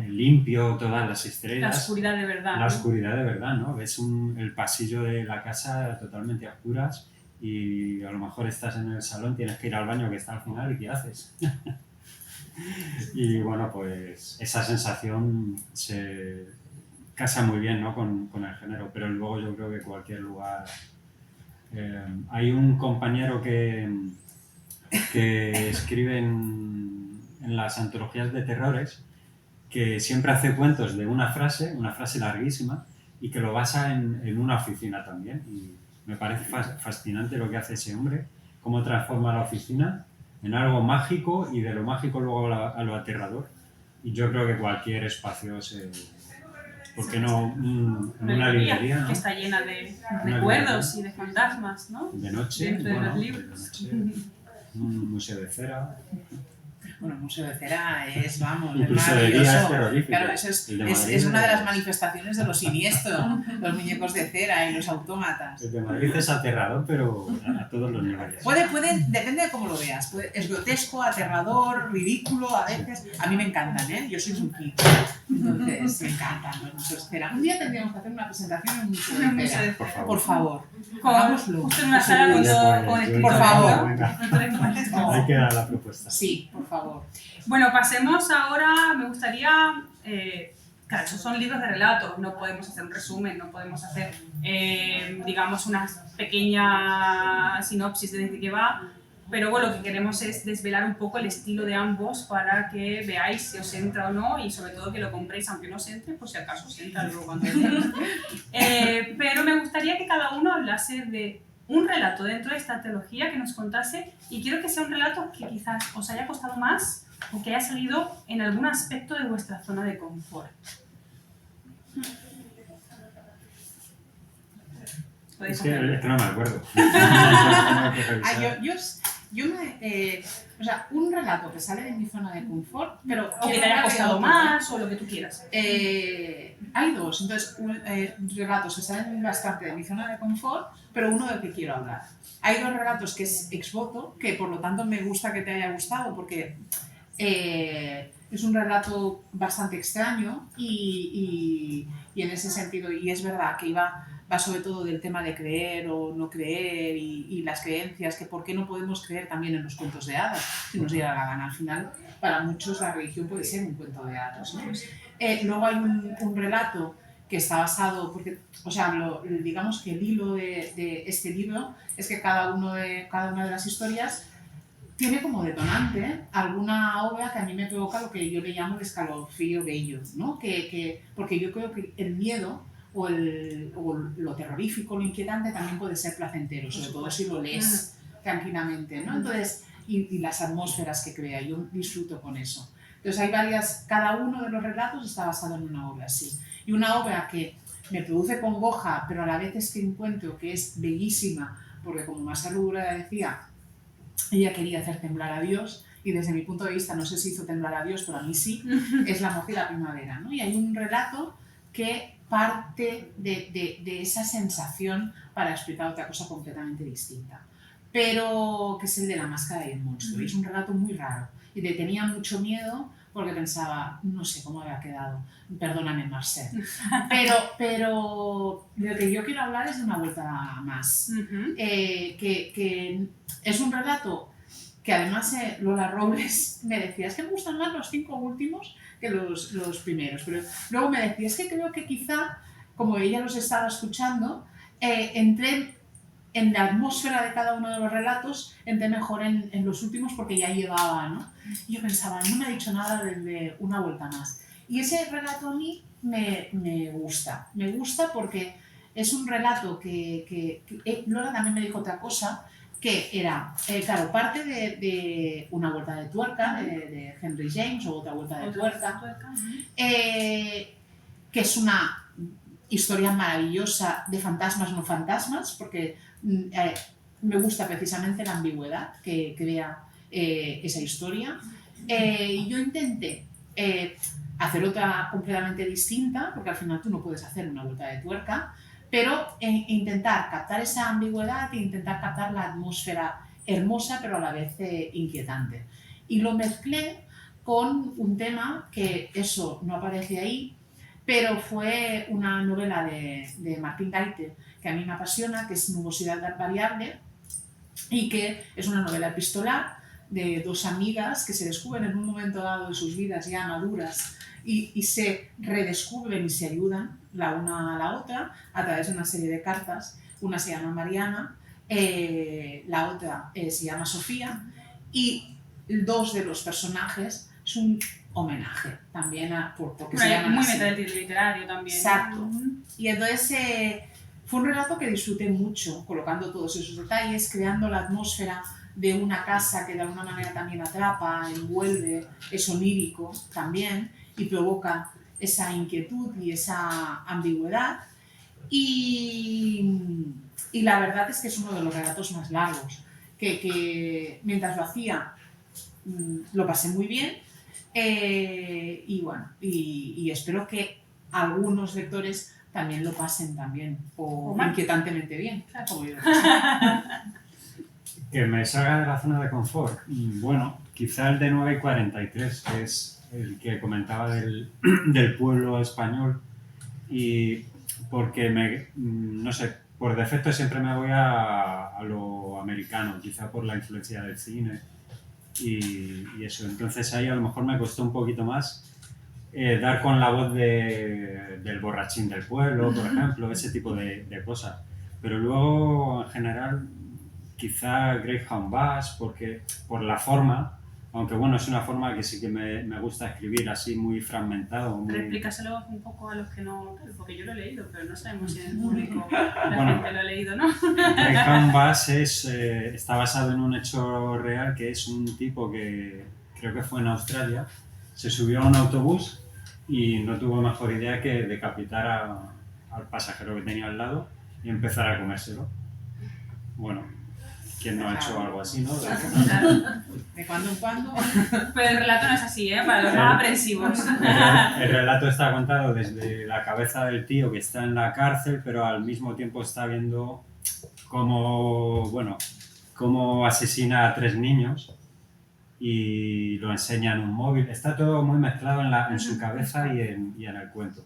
C: limpio, todas las estrellas.
A: La oscuridad de verdad.
C: La oscuridad de verdad, ¿no? Ves el pasillo de la casa totalmente a oscuras y a lo mejor estás en el salón, tienes que ir al baño que está al final y ¿qué haces? Y bueno, pues esa sensación se casa muy bien, ¿no? con el género, pero luego yo creo que cualquier lugar... hay un compañero que escribe en las antologías de terrores, que siempre hace cuentos de una frase larguísima, y que lo basa en una oficina también. Y me parece fascinante lo que hace ese hombre, cómo transforma la oficina en algo mágico y de lo mágico luego a lo aterrador. Y yo creo que cualquier espacio ¿por qué no? Una librería, ¿no?
A: Que está llena de recuerdos y de fantasmas, ¿no?
C: De noche,
A: dentro de los libros.
C: De noche, un museo de cera.
B: Bueno, el Museo de Cera es, vamos,
C: incluso
B: es
C: de día es
B: maravilloso.
C: terrorífico.
B: Claro, eso es una de las manifestaciones de lo siniestro, los muñecos de cera y los autómatas.
C: El de Madrid es aterrador, pero a todos los niveles.
B: Depende de cómo lo veas. Es grotesco, aterrador, ridículo, a veces. A mí me encantan, ¿eh? Yo soy muy geek. Entonces, me encantan los museos de cera. Un día tendríamos que hacer una presentación en un museo de cera. Por favor. Hagámoslo.
A: Justo en una sala con escritores.
B: Por favor.
C: Hay que dar la propuesta.
B: Sí, por favor.
A: Bueno, pasemos ahora, me gustaría, claro, esos son libros de relatos, no podemos hacer un resumen, no podemos hacer, digamos, una pequeña sinopsis de qué va, pero bueno, lo que queremos es desvelar un poco el estilo de ambos para que veáis si os entra o no, y sobre todo que lo compréis aunque no os entre, por si acaso os entra luego cuando pero me gustaría que cada uno hablase de un relato dentro de esta trilogía que nos contase, y quiero que sea un relato que quizás os haya costado más o que haya salido en algún aspecto de vuestra zona de confort. Podéis
C: Es que
A: hacerlo.
C: no me acuerdo.
B: O sea, un relato que sale de mi zona de confort, pero
A: O que te haya costado más, o lo que tú quieras.
B: Hay dos, entonces, relatos que salen bastante de mi zona de confort, pero uno del que quiero hablar. Hay dos relatos que es ex voto, que por lo tanto me gusta que te haya gustado, porque es un relato bastante extraño y en ese sentido, y es verdad que va sobre todo del tema de creer o no creer y las creencias, que por qué no podemos creer también en los cuentos de hadas, si nos diera la gana. Al final, para muchos la religión puede ser un cuento de hadas, ¿no? Luego hay un relato que está basado, porque, o sea, digamos que el hilo de este libro es que cada una de las historias tiene como detonante alguna obra que a mí me provoca lo que yo le llamo el escalofrío bello, ¿no? Porque yo creo que el miedo o lo terrorífico, lo inquietante también puede ser placentero, sobre todo si lo lees tranquilamente, ¿no? Entonces, y las atmósferas que crea, yo disfruto con eso. Entonces hay cada uno de los relatos está basado en una obra así. Y una obra que me produce congoja, pero a la vez es que encuentro que es bellísima, porque como Masaru Ura decía, ella quería hacer temblar a Dios, y desde mi punto de vista no sé si hizo temblar a Dios, pero a mí sí, es La moza y la primavera, ¿no? Y hay un relato que parte de esa sensación para explicar otra cosa completamente distinta, pero que es el de la máscara y el monstruo. Y es un relato muy raro, y le tenía mucho miedo porque pensaba, no sé cómo había quedado, perdóname Marcel, pero de lo que yo quiero hablar es de una vuelta más, que es un relato que además Lola Robles me decía, es que me gustan más los 5 últimos que los primeros, pero luego me decía, es que creo que quizá, como ella los estaba escuchando, entré en la atmósfera de cada uno de los relatos, entré mejor en los últimos porque ya llevaba, ¿no? Y yo pensaba, no me ha dicho nada de una vuelta más. Y ese relato a mí me gusta porque es un relato que Lola también me dijo otra cosa, que era, claro, parte de Una vuelta de tuerca, de Henry James, o Otra vuelta de tuerca, que es una historia maravillosa de fantasmas no fantasmas, porque me gusta precisamente la ambigüedad que crea esa historia. Y yo intenté hacer otra completamente distinta, porque al final tú no puedes hacer Una vuelta de tuerca, pero intentar captar esa ambigüedad e intentar captar la atmósfera hermosa, pero a la vez inquietante. Y lo mezclé con un tema que eso no aparece ahí, pero fue una novela de Martín Gaite, que a mí me apasiona, que es Nubosidad variable, y que es una novela epistolar de dos amigas que se descubren en un momento dado de sus vidas ya maduras y se redescubren y se ayudan la una a la otra a través de una serie de cartas. Una se llama Mariana, la otra se llama Sofía, y dos de los personajes es un homenaje también porque se llaman
A: muy
B: así.
A: literario también.
B: Exacto. Y entonces fue un relato que disfruté mucho, colocando todos esos detalles, creando la atmósfera de una casa que de alguna manera también atrapa, envuelve, es onírico también y provoca esa inquietud y esa ambigüedad. Y la verdad es que es uno de los relatos más largos, que mientras lo hacía lo pasé muy bien, y bueno, y espero que algunos lectores también lo pasen también, o inquietantemente bien, como yo.
C: Que me salga de la zona de confort. Bueno, quizá el de 9:43, que es el que comentaba del pueblo español, y porque no sé, por defecto siempre me voy a lo americano, quizá por la influencia del cine y eso. Entonces ahí a lo mejor me costó un poquito más dar con la voz del borrachín del pueblo, por ejemplo, ese tipo de cosas. Pero luego, en general, quizá Greyhound Bus, porque por la forma, aunque bueno, es una forma que sí que me gusta escribir así muy fragmentado. Muy...
A: Pero explícaselo un poco a los que no, porque yo lo he leído, pero no sabemos si en el público la gente lo ha leído, ¿no?
C: Greyhound Bus está basado en un hecho real, que es un tipo que creo que fue en Australia, se subió a un autobús y no tuvo mejor idea que decapitar al pasajero que tenía al lado y empezar a comérselo. Bueno, ¿quién no ha hecho algo así, no?
A: Claro.
B: De cuando en cuando.
A: Pero el relato no es así, ¿eh? Para los más aprensivos.
C: El relato está contado desde la cabeza del tío que está en la cárcel, pero al mismo tiempo está viendo cómo, bueno, cómo asesina a 3 niños y lo enseña en un móvil. Está todo muy mezclado en su cabeza y en el cuento.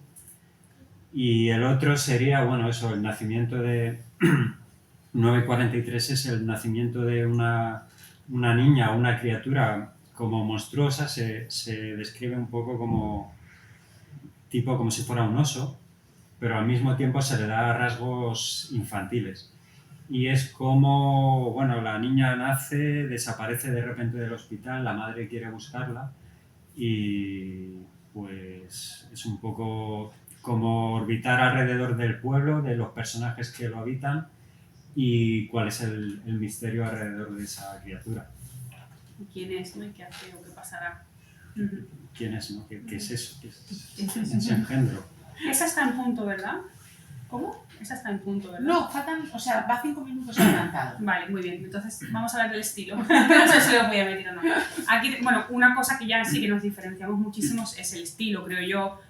C: Y el otro sería, bueno, eso, el nacimiento de 943 es el nacimiento de una niña, una criatura como monstruosa, se describe un poco como tipo como si fuera un oso, pero al mismo tiempo se le da rasgos infantiles. Y es como, bueno, la niña nace, desaparece de repente del hospital, la madre quiere buscarla y pues es un poco como orbitar alrededor del pueblo, de los personajes que lo habitan y cuál es el misterio alrededor de esa criatura.
A: ¿Quién es, no? ¿Y qué hace o qué pasará?
C: ¿Quién es, no? ¿Qué es eso? ¿Qué es ese engendro?
A: Esa está en punto, ¿verdad?
B: ¿Cómo?
A: Esa está en punto, ¿verdad?
B: No, faltan, o sea, va 5 minutos adelantado.
A: Vale, muy bien. Entonces vamos a hablar del estilo. No sé si lo voy a meter o no. Aquí, bueno, una cosa que ya sí que nos diferenciamos muchísimo es el estilo, creo yo.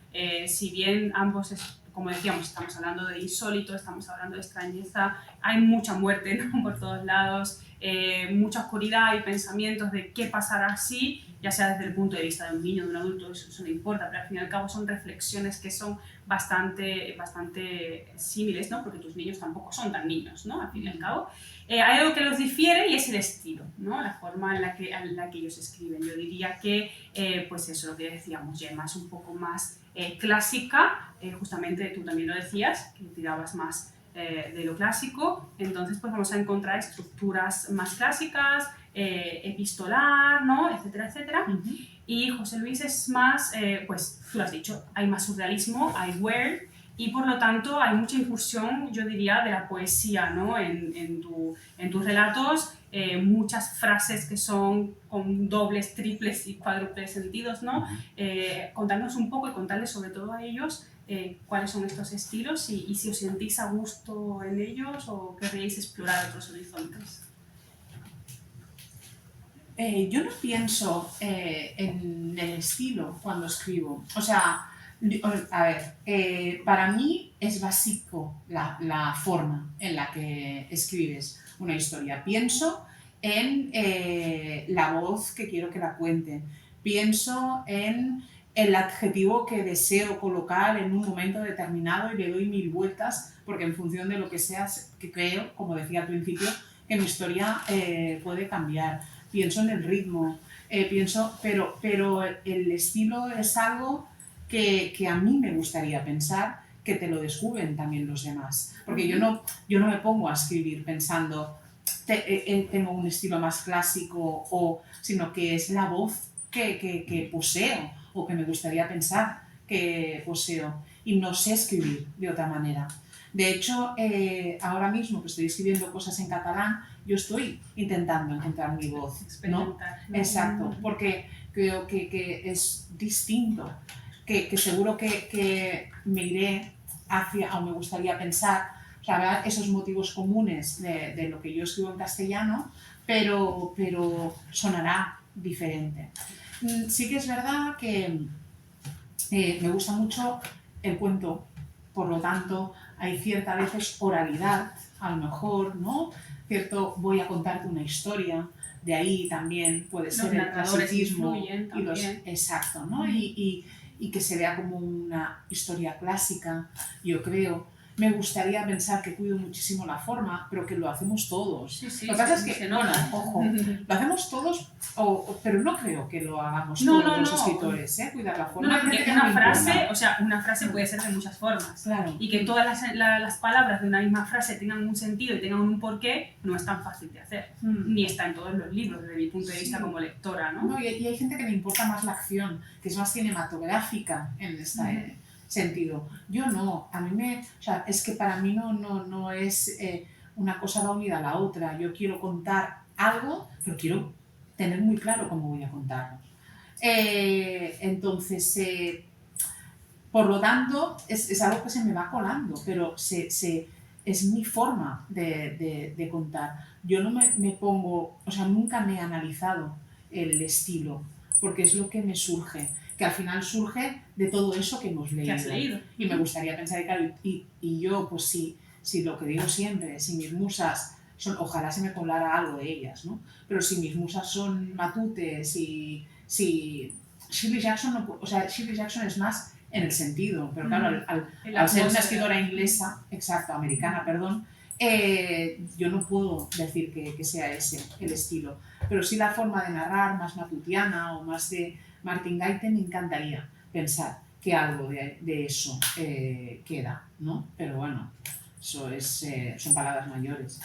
A: Si bien ambos, como decíamos, estamos hablando de insólito, estamos hablando de extrañeza, hay mucha muerte, ¿no? Por todos lados, mucha oscuridad y pensamientos de qué pasará si, ya sea desde el punto de vista de un niño, de un adulto, eso no importa, pero al fin y al cabo son reflexiones que son bastante similares, ¿no? Porque tus niños tampoco son tan niños, ¿no? Al fin y al cabo. Hay algo que los difiere y es el estilo, ¿no? La forma en la que ellos escriben. Yo diría que, pues eso, lo que decíamos, Gemma es un poco más clásica, justamente tú también lo decías, que tirabas más de lo clásico, entonces pues vamos a encontrar estructuras más clásicas, epistolar, ¿no? Etcétera, etcétera. Y José Luis es más, pues tú lo has dicho, hay más surrealismo, hay weird, y por lo tanto hay mucha incursión, yo diría, de la poesía, ¿no? en tus relatos, muchas frases que son con dobles, triples y cuádruples sentidos, ¿no? Contarnos un poco y contarles sobre todo a ellos cuáles son estos estilos y si os sentís a gusto en ellos o querréis explorar otros horizontes.
B: Yo no pienso en el estilo cuando escribo. O sea, a ver, para mí es básico la forma en la que escribes una historia. Pienso en la voz que quiero que la cuente. Pienso en el adjetivo que deseo colocar en un momento determinado y le doy 1000 vueltas porque en función de lo que sea, que creo, como decía al principio, que mi historia puede cambiar. Pienso en el ritmo, pero el estilo es algo que a mí me gustaría pensar que te lo descubren también los demás. Porque yo no me pongo a escribir pensando tengo un estilo más clásico, sino que es la voz que poseo o que me gustaría pensar que poseo. Y no sé escribir de otra manera. De hecho, ahora mismo que estoy escribiendo cosas en catalán, yo estoy intentando encontrar mi voz, ¿no? Exacto, porque creo que es distinto, que seguro que me iré hacia, o me gustaría pensar, o sea, habrá esos motivos comunes de lo que yo escribo en castellano, pero sonará diferente. Sí que es verdad que me gusta mucho el cuento, por lo tanto, hay cierta veces oralidad, a lo mejor, ¿no? Cierto, voy a contarte una historia, de ahí también puede ser el clasicismo. Exacto, ¿no? Y que se vea como una historia clásica, yo creo. Me gustaría pensar que cuido muchísimo la forma, pero que lo hacemos todos.
A: Sí,
B: lo que pasa es que, bueno, ojo, lo hacemos todos, pero no creo que lo hagamos todos los escritores, cuidar la forma.
A: Una frase puede ser de muchas formas.
B: Claro.
A: Y que todas las palabras de una misma frase tengan un sentido y tengan un porqué, no es tan fácil de hacer. Ni está en todos los libros, desde mi punto de vista como lectora, ¿no?
B: Y hay gente que le importa más la acción, que es más cinematográfica en esta sentido. Yo no, o sea, es que para mí no es una cosa va unida a la otra. Yo quiero contar algo, pero quiero tener muy claro cómo voy a contarlo. Entonces, por lo tanto, es algo que se me va colando, pero es mi forma de contar. Yo no me pongo, o sea, nunca me he analizado el estilo, porque es lo que me surge, que al final surge de todo eso que hemos leído.
A: ¿Qué has leído?
B: Y me gustaría pensar que, claro, y yo, pues sí, lo que digo siempre, si mis musas son, ojalá se me colara algo de ellas, ¿no? Pero si mis musas son Matute, si Shirley Jackson, no, o sea, Shirley Jackson es más en el sentido, pero claro, al ser una escritora inglesa, exacto, americana, perdón, yo no puedo decir que sea ese el estilo, pero sí la forma de narrar más matutiana o más de Martin Guyton, me encantaría pensar que algo de eso queda, ¿no? Pero bueno, eso es, son palabras mayores.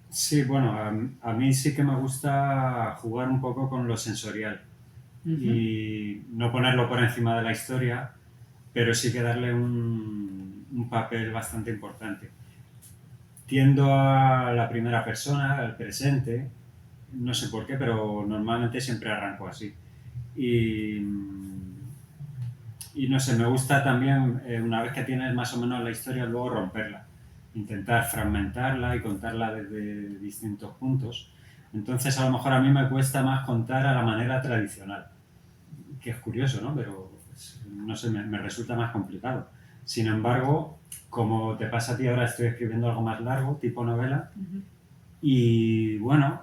C: Sí, bueno, a mí sí que me gusta jugar un poco con lo sensorial y no ponerlo por encima de la historia, pero sí que darle un papel bastante importante. Tiendo a la primera persona, al presente, no sé por qué, pero normalmente siempre arranco así. Y no sé, me gusta también, una vez que tienes más o menos la historia, luego romperla, intentar fragmentarla y contarla desde distintos puntos. Entonces, a lo mejor a mí me cuesta más contar a la manera tradicional, que es curioso, ¿no? Pero, pues, no sé, me resulta más complicado. Sin embargo, como te pasa a ti, ahora estoy escribiendo algo más largo, tipo novela, y bueno,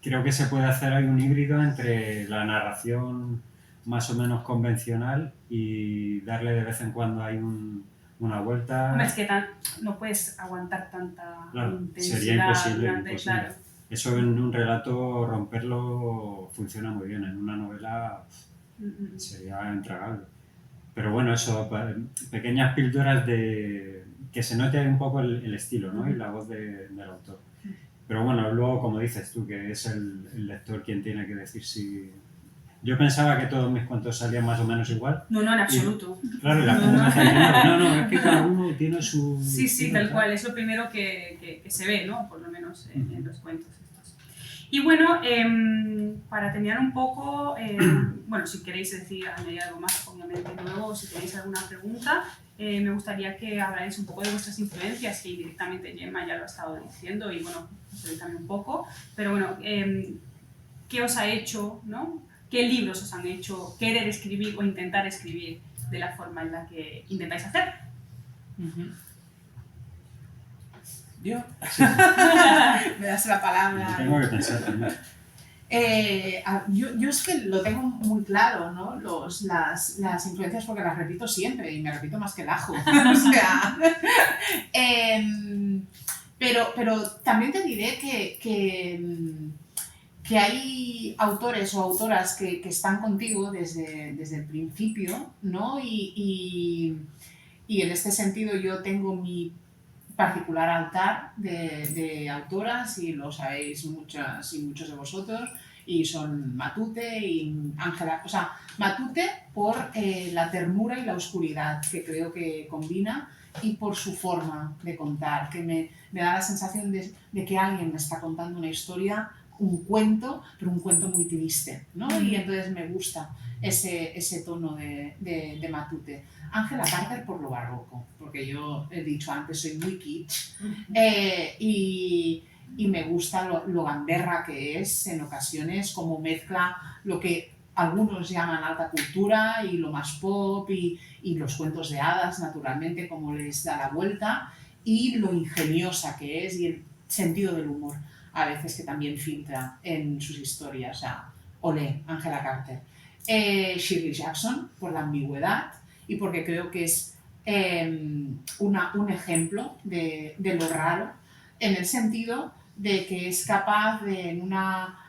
C: creo que se puede hacer ahí un híbrido entre la narración más o menos convencional y darle de vez en cuando ahí una vuelta.
A: Hombre, es que no puedes aguantar tanta intensidad.
C: Sería imposible, imposible.
A: Claro.
C: Eso en un relato, romperlo funciona muy bien, en una novela sería intragable. Pero bueno, eso, pequeñas píldoras de que se note un poco el estilo, ¿no? Y la voz del autor. Pero bueno, luego, como dices tú, que es el lector quien tiene que decir si... Yo pensaba que todos mis cuentos salían más o menos igual.
A: No, en absoluto.
C: Claro, y la gente me está diciendo, no, es que cada uno tiene su...
A: Sí, tal cual, es lo primero que se ve, ¿no? Por lo menos en los cuentos estos. Y bueno, para terminar un poco, bueno, si queréis decir, añadir algo más, obviamente luego, o si tenéis alguna pregunta, me gustaría que habláis un poco de vuestras influencias, que directamente Gemma ya lo ha estado diciendo, y bueno, pues también un poco, pero bueno, ¿qué os ha hecho, no? ¿Qué libros os han hecho querer escribir o intentar escribir de la forma en la que intentáis hacer?
B: ¿Yo? Sí. Me das la palabra.
C: Yo tengo que pensar también.
B: Yo es que lo tengo muy claro, ¿no? Las influencias, porque las repito siempre y me repito más que el ajo. O sea, pero también te diré que hay autores o autoras que están contigo desde el principio, ¿no? Y en este sentido yo tengo mi particular altar de autoras, y lo sabéis muchas y muchos de vosotros, y son Matute y Ángela. O sea, Matute por la ternura y la oscuridad que creo que combina, y por su forma de contar, que me da la sensación de que alguien me está contando una historia, un cuento, pero un cuento muy triste, ¿no? Y entonces me gusta ese tono de Matute. Ángela Carter por lo barroco, porque yo he dicho antes, soy muy kitsch, y me gusta lo gamberra que es en ocasiones, como mezcla lo que algunos llaman alta cultura y lo más pop y los cuentos de hadas, naturalmente, como les da la vuelta, y lo ingeniosa que es y el sentido del humor a veces que también filtra en sus historias. O sea, olé, Ángela Carter. Shirley Jackson por la ambigüedad y porque creo que es un ejemplo de lo raro, en el sentido de que es capaz de, en una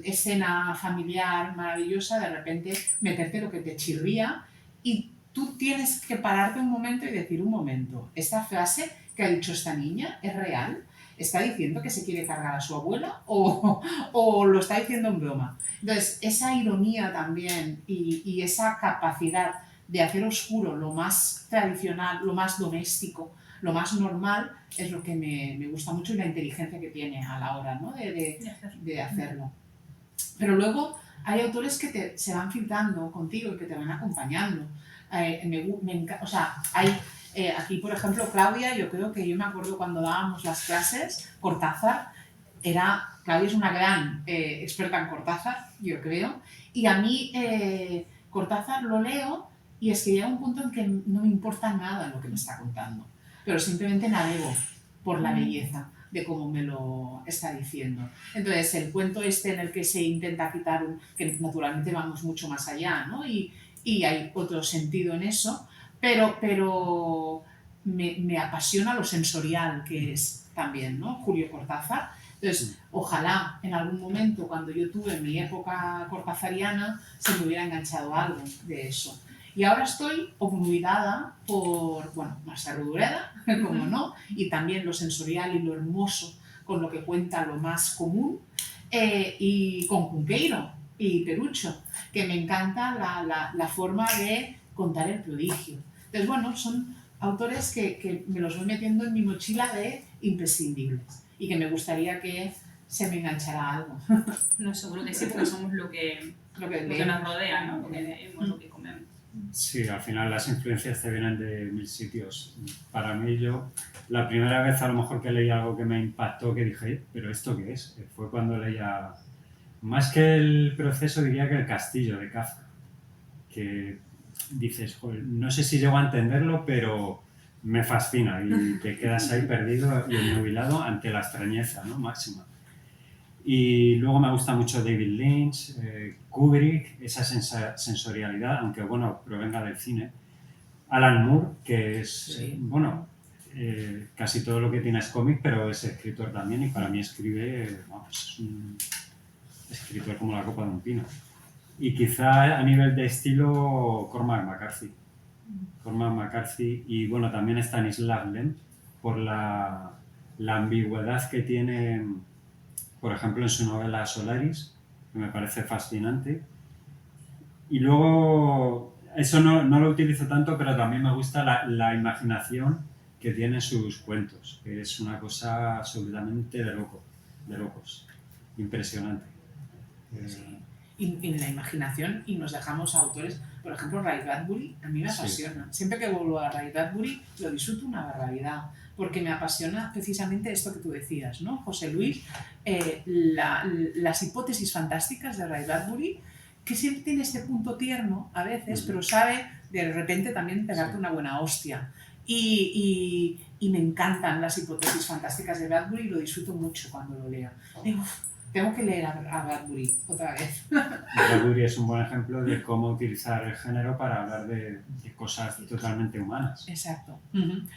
B: escena familiar maravillosa, de repente meterte lo que te chirría, y tú tienes que pararte un momento y decir, un momento, esta frase que ha dicho esta niña es real, ¿está diciendo que se quiere cargar a su abuela o lo está diciendo en broma? Entonces, esa ironía también y esa capacidad de hacer oscuro lo más tradicional, lo más doméstico, lo más normal, es lo que me gusta mucho, y la inteligencia que tiene a la hora, ¿no? de hacerlo. Pero luego hay autores que se van filtrando contigo y que te van acompañando. O sea, hay Aquí, por ejemplo, Claudia, yo creo que yo me acuerdo cuando dábamos las clases, Cortázar, Claudia es una gran experta en Cortázar, yo creo, y a mí Cortázar lo leo y es que llega un punto en que no me importa nada lo que me está contando, pero simplemente navego por la belleza de cómo me lo está diciendo. Entonces, el cuento este en el que se intenta quitar, que naturalmente vamos mucho más allá, ¿no? Y hay otro sentido en eso, pero me apasiona lo sensorial que es también, ¿no? Julio Cortázar. Entonces, ojalá en algún momento, cuando yo tuve mi época cortázariana, se me hubiera enganchado algo de eso. Y ahora estoy obnubilada por, bueno, Marcel Rodoreda, como no, y también lo sensorial y lo hermoso con lo que cuenta lo más común, y con Cunqueiro y Perucho, que me encanta la forma de contar el prodigio. Entonces, bueno, son autores que me los voy metiendo en mi mochila de imprescindibles y que me gustaría que se me enganchara algo.
A: No, seguro que sí, porque somos lo que nos rodea, ¿no? Lo que leemos, lo que comemos.
C: Sí, al final las influencias te vienen de mil sitios. Para mí, la primera vez a lo mejor que leí algo que me impactó, que dije, ¿pero esto qué es? Fue cuando leía, más que el proceso, diría que el castillo de Kafka, que dices, joder, no sé si llego a entenderlo, pero me fascina y te quedas ahí perdido y obnubilado ante la extrañeza, ¿no? Máxima. Y luego me gusta mucho David Lynch, Kubrick, esa sensorialidad, aunque bueno, provenga del cine. Alan Moore, que es, bueno, casi todo lo que tiene es cómic, pero es escritor también y para mí escribe, vamos, es un escritor como la copa de un pino. Y quizá a nivel de estilo, Cormac McCarthy y bueno, también Stanisław Lem, por la ambigüedad que tiene, por ejemplo, en su novela Solaris, que me parece fascinante. Y luego, eso no lo utilizo tanto, pero también me gusta la imaginación que tiene sus cuentos, que es una cosa absolutamente de locos, impresionante.
B: Sí. Y la imaginación, y nos dejamos a autores, por ejemplo, Ray Bradbury, a mí me apasiona. Sí. Siempre que vuelvo a Ray Bradbury lo disfruto una barbaridad, porque me apasiona precisamente esto que tú decías, ¿no, José Luis? Las hipótesis fantásticas de Ray Bradbury, que siempre tiene este punto tierno a veces, pero sabe de repente también pegarte una buena hostia. Y me encantan las hipótesis fantásticas de Bradbury y lo disfruto mucho cuando lo leo. Digo, tengo que leer a Bradbury otra vez.
C: Bradbury es un buen ejemplo de cómo utilizar el género para hablar de cosas totalmente humanas.
B: Exacto.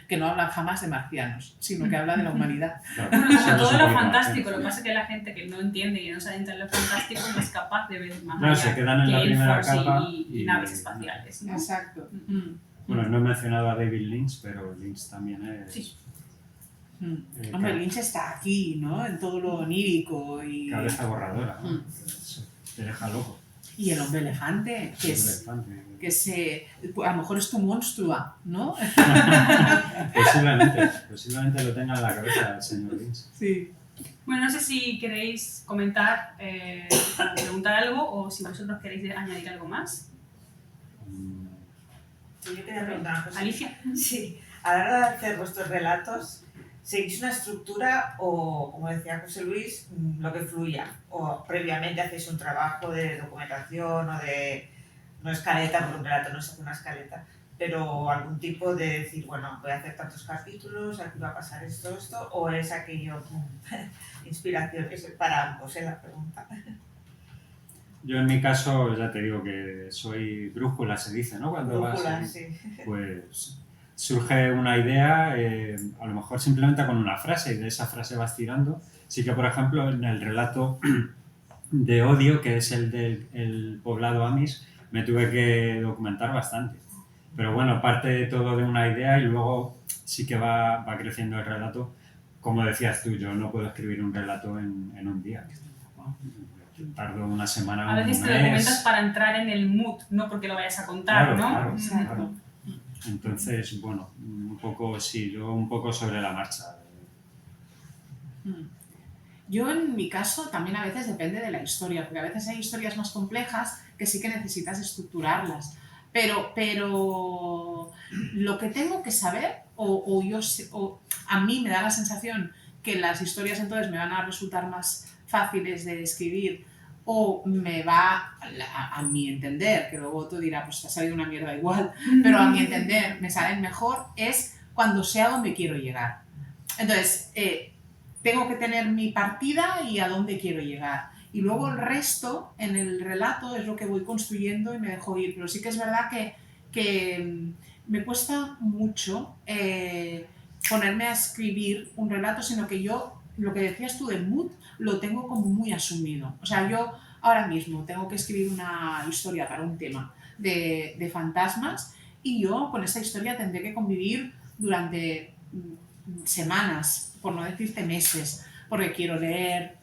B: Que no hablan jamás de marcianos, sino que habla de la humanidad.
A: Claro, bueno, todo lo fantástico, lo que pasa es que la gente que no entiende y no se adentra en lo fantástico no es capaz de ver más allá
C: se quedan en la primera capa
A: y naves espaciales, ¿no?
B: Exacto.
C: Bueno, no he mencionado a David Lynch, pero Lynch también es...
A: Sí.
B: Hombre, Lynch está aquí, ¿no? En todo lo onírico y...
C: Cabeza borradora, ¿no? Te deja loco.
B: Y el hombre elefante, que se... A lo mejor es tu monstrua, ¿no?
C: posiblemente lo tenga en la cabeza el señor Lynch.
B: Sí.
A: Bueno, no sé si queréis comentar, preguntar algo o si vosotros queréis añadir algo más.
D: Yo quería preguntar una cosa.
A: Alicia.
D: Sí, a la hora de hacer vuestros relatos, ¿seguís una estructura o, como decía José Luis, lo que fluya? ¿O previamente hacéis un trabajo de documentación o de, no escaleta, porque un relato no se hace una escaleta, pero algún tipo de decir, bueno, voy a hacer tantos capítulos, aquí va a pasar esto, o es aquello, inspiración? Es para ambos, la pregunta.
C: Yo en mi caso, ya te digo que soy brújula, se dice, ¿no? Cuando
D: brújula,
C: vas,
D: sí.
C: Pues surge una idea, a lo mejor simplemente con una frase, y de esa frase vas tirando. Sí que, por ejemplo, en el relato de Odio, que es el del poblado Amis, me tuve que documentar bastante. Pero bueno, parte todo de una idea y luego sí que va creciendo el relato. Como decías tú, yo no puedo escribir un relato en un día. Tardo una semana,
A: a veces te documentas para entrar en el mood, no porque lo vayas a contar,
C: claro,
A: ¿no?
C: Claro. Entonces, bueno, un poco sobre la marcha.
B: Yo en mi caso también a veces depende de la historia, porque a veces hay historias más complejas que sí que necesitas estructurarlas. pero lo que tengo que saber, o a mí me da la sensación que las historias entonces me van a resultar más fáciles de escribir, o me va, a mi entender, que luego otro dirá, pues te ha salido una mierda igual, pero a mi entender me salen mejor, es cuando sé a dónde quiero llegar. Entonces, tengo que tener mi partida y a dónde quiero llegar. Y luego el resto en el relato es lo que voy construyendo y me dejo ir. Pero sí que es verdad que me cuesta mucho ponerme a escribir un relato, sino que yo, lo que decías tú del mood, lo tengo como muy asumido. O sea, yo ahora mismo tengo que escribir una historia para un tema de fantasmas y yo con esa historia tendré que convivir durante semanas, por no decirte meses, porque quiero leer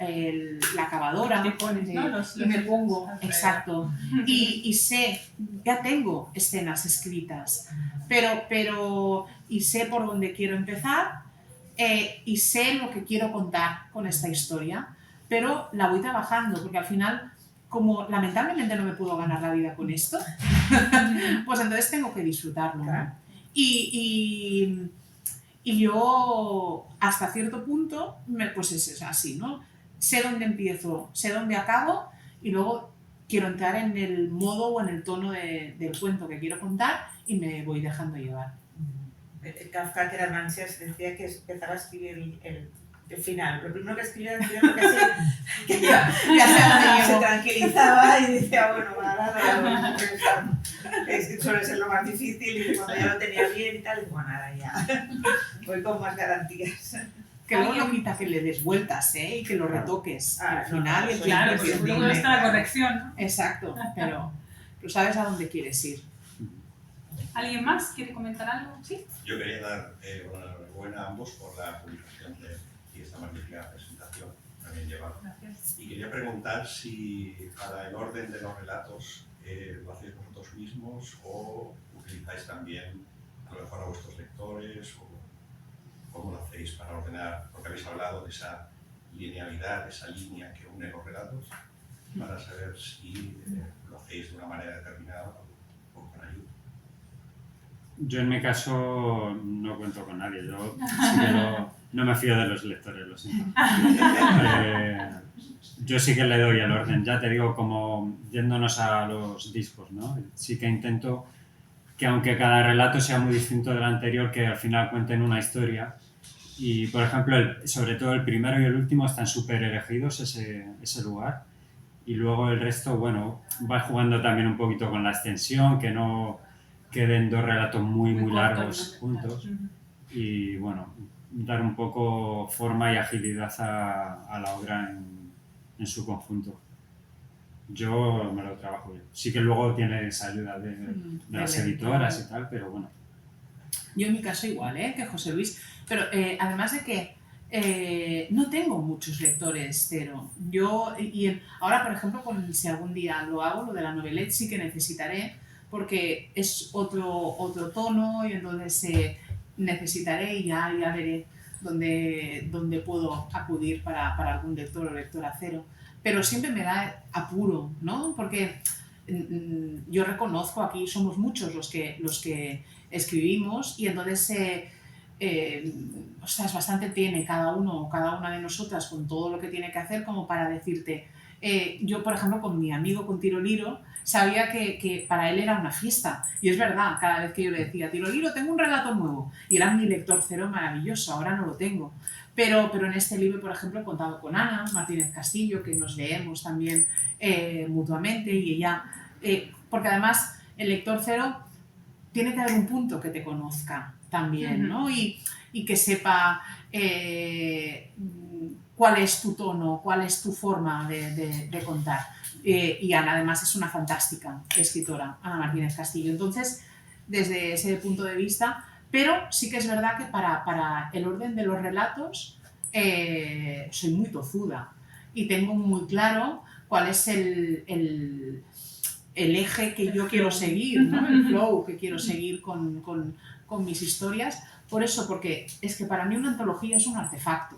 B: La acabadora,
A: Te pones, ¿no?
B: y me pongo, exacto, y sé, ya tengo escenas escritas, pero y sé por dónde quiero empezar, y sé lo que quiero contar con esta historia, pero la voy trabajando, porque al final, como lamentablemente no me puedo ganar la vida con esto, pues entonces tengo que disfrutarlo, ¿no?
D: Claro.
B: Y yo, hasta cierto punto, pues es así, ¿no? Sé dónde empiezo, sé dónde acabo y luego quiero entrar en el modo o en el tono del cuento que quiero contar y me voy dejando llevar.
D: Kafka, que era Nancies, decía que empezaba a escribir el final. Lo primero que escribía era el final porque así que ya se tranquilizaba y decía, bueno, nada, es que suele ser lo más difícil y cuando ya lo tenía bien y tal, digo, nada, ya voy con más garantías.
B: Que luego no quita que le des vueltas, ¿eh? Y que lo retoques al final.
D: No,
A: Claro, porque luego está la corrección, ¿no?
B: Exacto, pero sabes a dónde quieres ir.
A: ¿Alguien más quiere comentar algo? ¿Sí?
E: Yo quería dar una enhorabuena a ambos por la publicación y esta magnífica presentación que habían llevado.
A: Gracias.
E: Y quería preguntar si para el orden de los relatos lo hacéis vosotros mismos o utilizáis también a lo mejor a vuestros lectores o cómo lo hacéis para ordenar, porque habéis hablado de esa linealidad, esa línea que une los relatos, para saber si lo hacéis de una manera determinada o con ayuda.
C: Yo en mi caso no cuento con nadie, yo sí que no me fío de los lectores, lo siento. Yo sí que le doy el orden, ya te digo, como yéndonos a los discos, ¿no? Sí que intento que aunque cada relato sea muy distinto del anterior, que al final cuenten una historia. Y por ejemplo, sobre todo el primero y el último están súper elegidos ese lugar. Y luego el resto, bueno, va jugando también un poquito con la extensión, que no queden dos relatos muy largos juntos y bueno, dar un poco forma y agilidad a la obra en su conjunto. Yo me lo trabajo bien. Sí que luego tienes ayuda de las editoras y tal, pero bueno.
B: Yo en mi caso igual, que José Luis, pero además de que no tengo muchos lectores, cero. Ahora, por ejemplo, si algún día lo hago, lo de la novelette sí que necesitaré, porque es otro tono y entonces necesitaré y ya veré dónde puedo acudir para algún lector o lectora cero. Pero siempre me da apuro, ¿no? Porque yo reconozco, aquí somos muchos los que escribimos y entonces bastante tiene cada uno o cada una de nosotras con todo lo que tiene que hacer como para decirte. Yo, por ejemplo, con mi amigo, con Tiroliro, sabía que para él era una fiesta. Y es verdad, cada vez que yo le decía, Tiroliro, tengo un relato nuevo. Y era mi lector cero maravilloso, ahora no lo tengo. Pero en este libro, por ejemplo, he contado con Ana Martínez Castillo, que nos leemos también mutuamente. Y ella, porque además el lector cero tiene que haber un punto que te conozca también, ¿no? Y que sepa cuál es tu tono, cuál es tu forma de contar. Y Ana además es una fantástica escritora, Ana Martínez Castillo. Entonces, desde ese punto de vista, pero sí que es verdad que para el orden de los relatos soy muy tozuda y tengo muy claro cuál es el eje que yo quiero seguir, ¿no? El flow que quiero seguir con mis historias. Por eso, porque es que para mí una antología es un artefacto.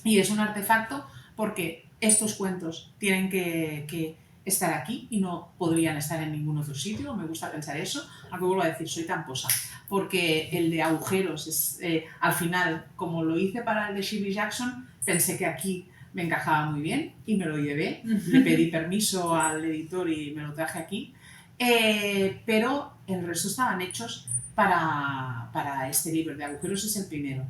B: Y es un artefacto porque estos cuentos tienen que estar aquí y no podrían estar en ningún otro sitio, me gusta pensar eso, aunque vuelvo a decir, soy tramposa, porque el de agujeros es, al final, como lo hice para el de Shirley Jackson, pensé que aquí me encajaba muy bien y me lo llevé, le pedí permiso al editor y me lo traje aquí, pero el resto estaban hechos para este libro, el de agujeros es el primero.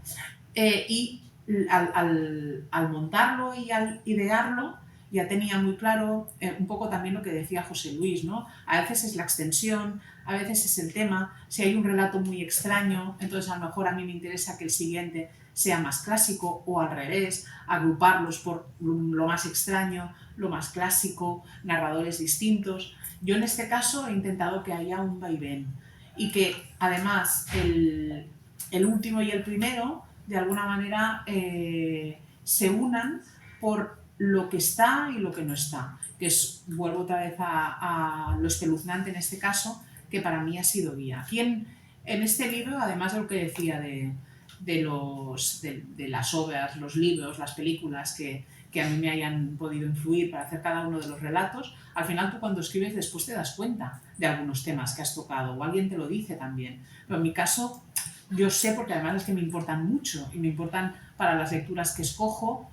B: Y al montarlo y al idearlo, ya tenía muy claro un poco también lo que decía José Luis, ¿no? A veces es la extensión, a veces es el tema, si hay un relato muy extraño, entonces a lo mejor a mí me interesa que el siguiente sea más clásico o al revés, agruparlos por lo más extraño, lo más clásico, narradores distintos. Yo en este caso he intentado que haya un vaivén y que además el último y el primero de alguna manera se unan por lo que está y lo que no está, que es, vuelvo otra vez a lo espeluznante en este caso, que para mí ha sido guía. Aquí en este libro, además de lo que decía de las obras, los libros, las películas que a mí me hayan podido influir para hacer cada uno de los relatos, al final tú cuando escribes después te das cuenta de algunos temas que has tocado o alguien te lo dice también. Pero en mi caso yo sé, porque además es que me importan mucho y me importan para las lecturas que escojo,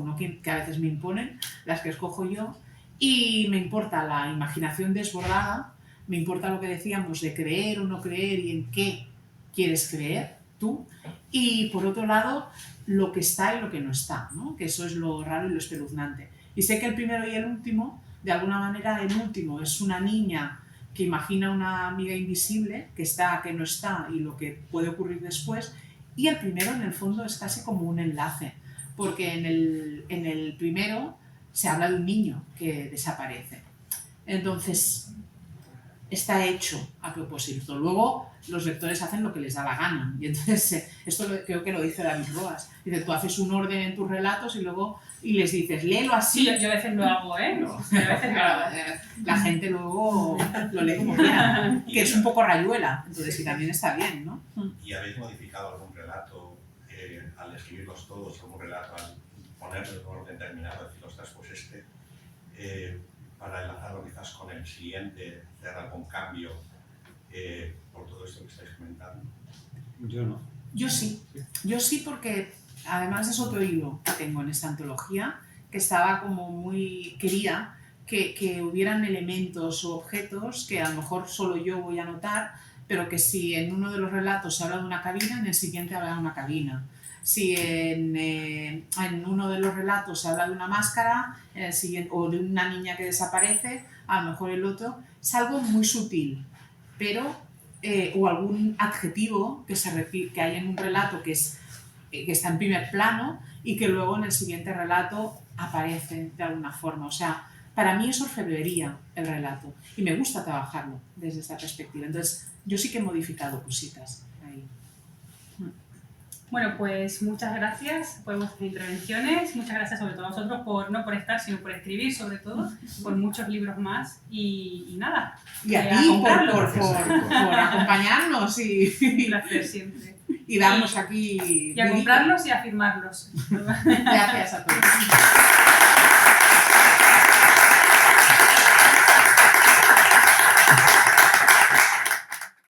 B: no que a veces me imponen, las que escojo yo, y me importa la imaginación desbordada, me importa lo que decíamos de creer o no creer y en qué quieres creer tú, y por otro lado lo que está y lo que no está, ¿no? Que eso es lo raro y lo espeluznante. Y sé que el primero y el último, de alguna manera el último es una niña que imagina una amiga invisible, que está, que no está y lo que puede ocurrir después, y el primero en el fondo es casi como un enlace, porque en el primero se habla de un niño que desaparece. Entonces, está hecho a propósito. Luego los lectores hacen lo que les da la gana. Y entonces, esto creo que lo dice David Roas. Dice, tú haces un orden en tus relatos y les dices, léelo así.
A: Sí, yo a veces lo hago, ¿eh?
B: No.
A: A veces lo hago.
B: La gente luego lo lee como quiera, que es un poco rayuela, entonces sí, también está bien, ¿no?
E: ¿Y habéis modificado algún relato al escribirlos todos, algún relato al ponerlo en un orden determinado, decir, ostras, pues para enlazarlo quizás con el siguiente, hacer algún cambio por todo esto que estáis comentando?
C: Yo no.
B: Yo sí porque además es otro hilo que tengo en esta antología, que estaba como muy, quería que hubieran elementos o objetos que a lo mejor solo yo voy a notar, pero que si en uno de los relatos se habla de una cabina, en el siguiente habla de una cabina. Si en uno de los relatos se habla de una máscara, en el siguiente, o de una niña que desaparece, a lo mejor el otro. Es algo muy sutil, pero, o algún adjetivo que hay en un relato que está en primer plano y que luego en el siguiente relato aparece de alguna forma. O sea, para mí es orfebrería el relato y me gusta trabajarlo desde esta perspectiva. Entonces, yo sí que he modificado cositas ahí.
A: Bueno, pues muchas gracias por vuestras intervenciones, muchas gracias sobre todo a vosotros no por estar, sino por escribir sobre todo, por muchos libros más y nada.
B: Y a ti por acompañarnos
A: Un placer siempre.
B: y darnos aquí...
A: Y a comprarlos y a firmarlos.
B: Gracias a todos.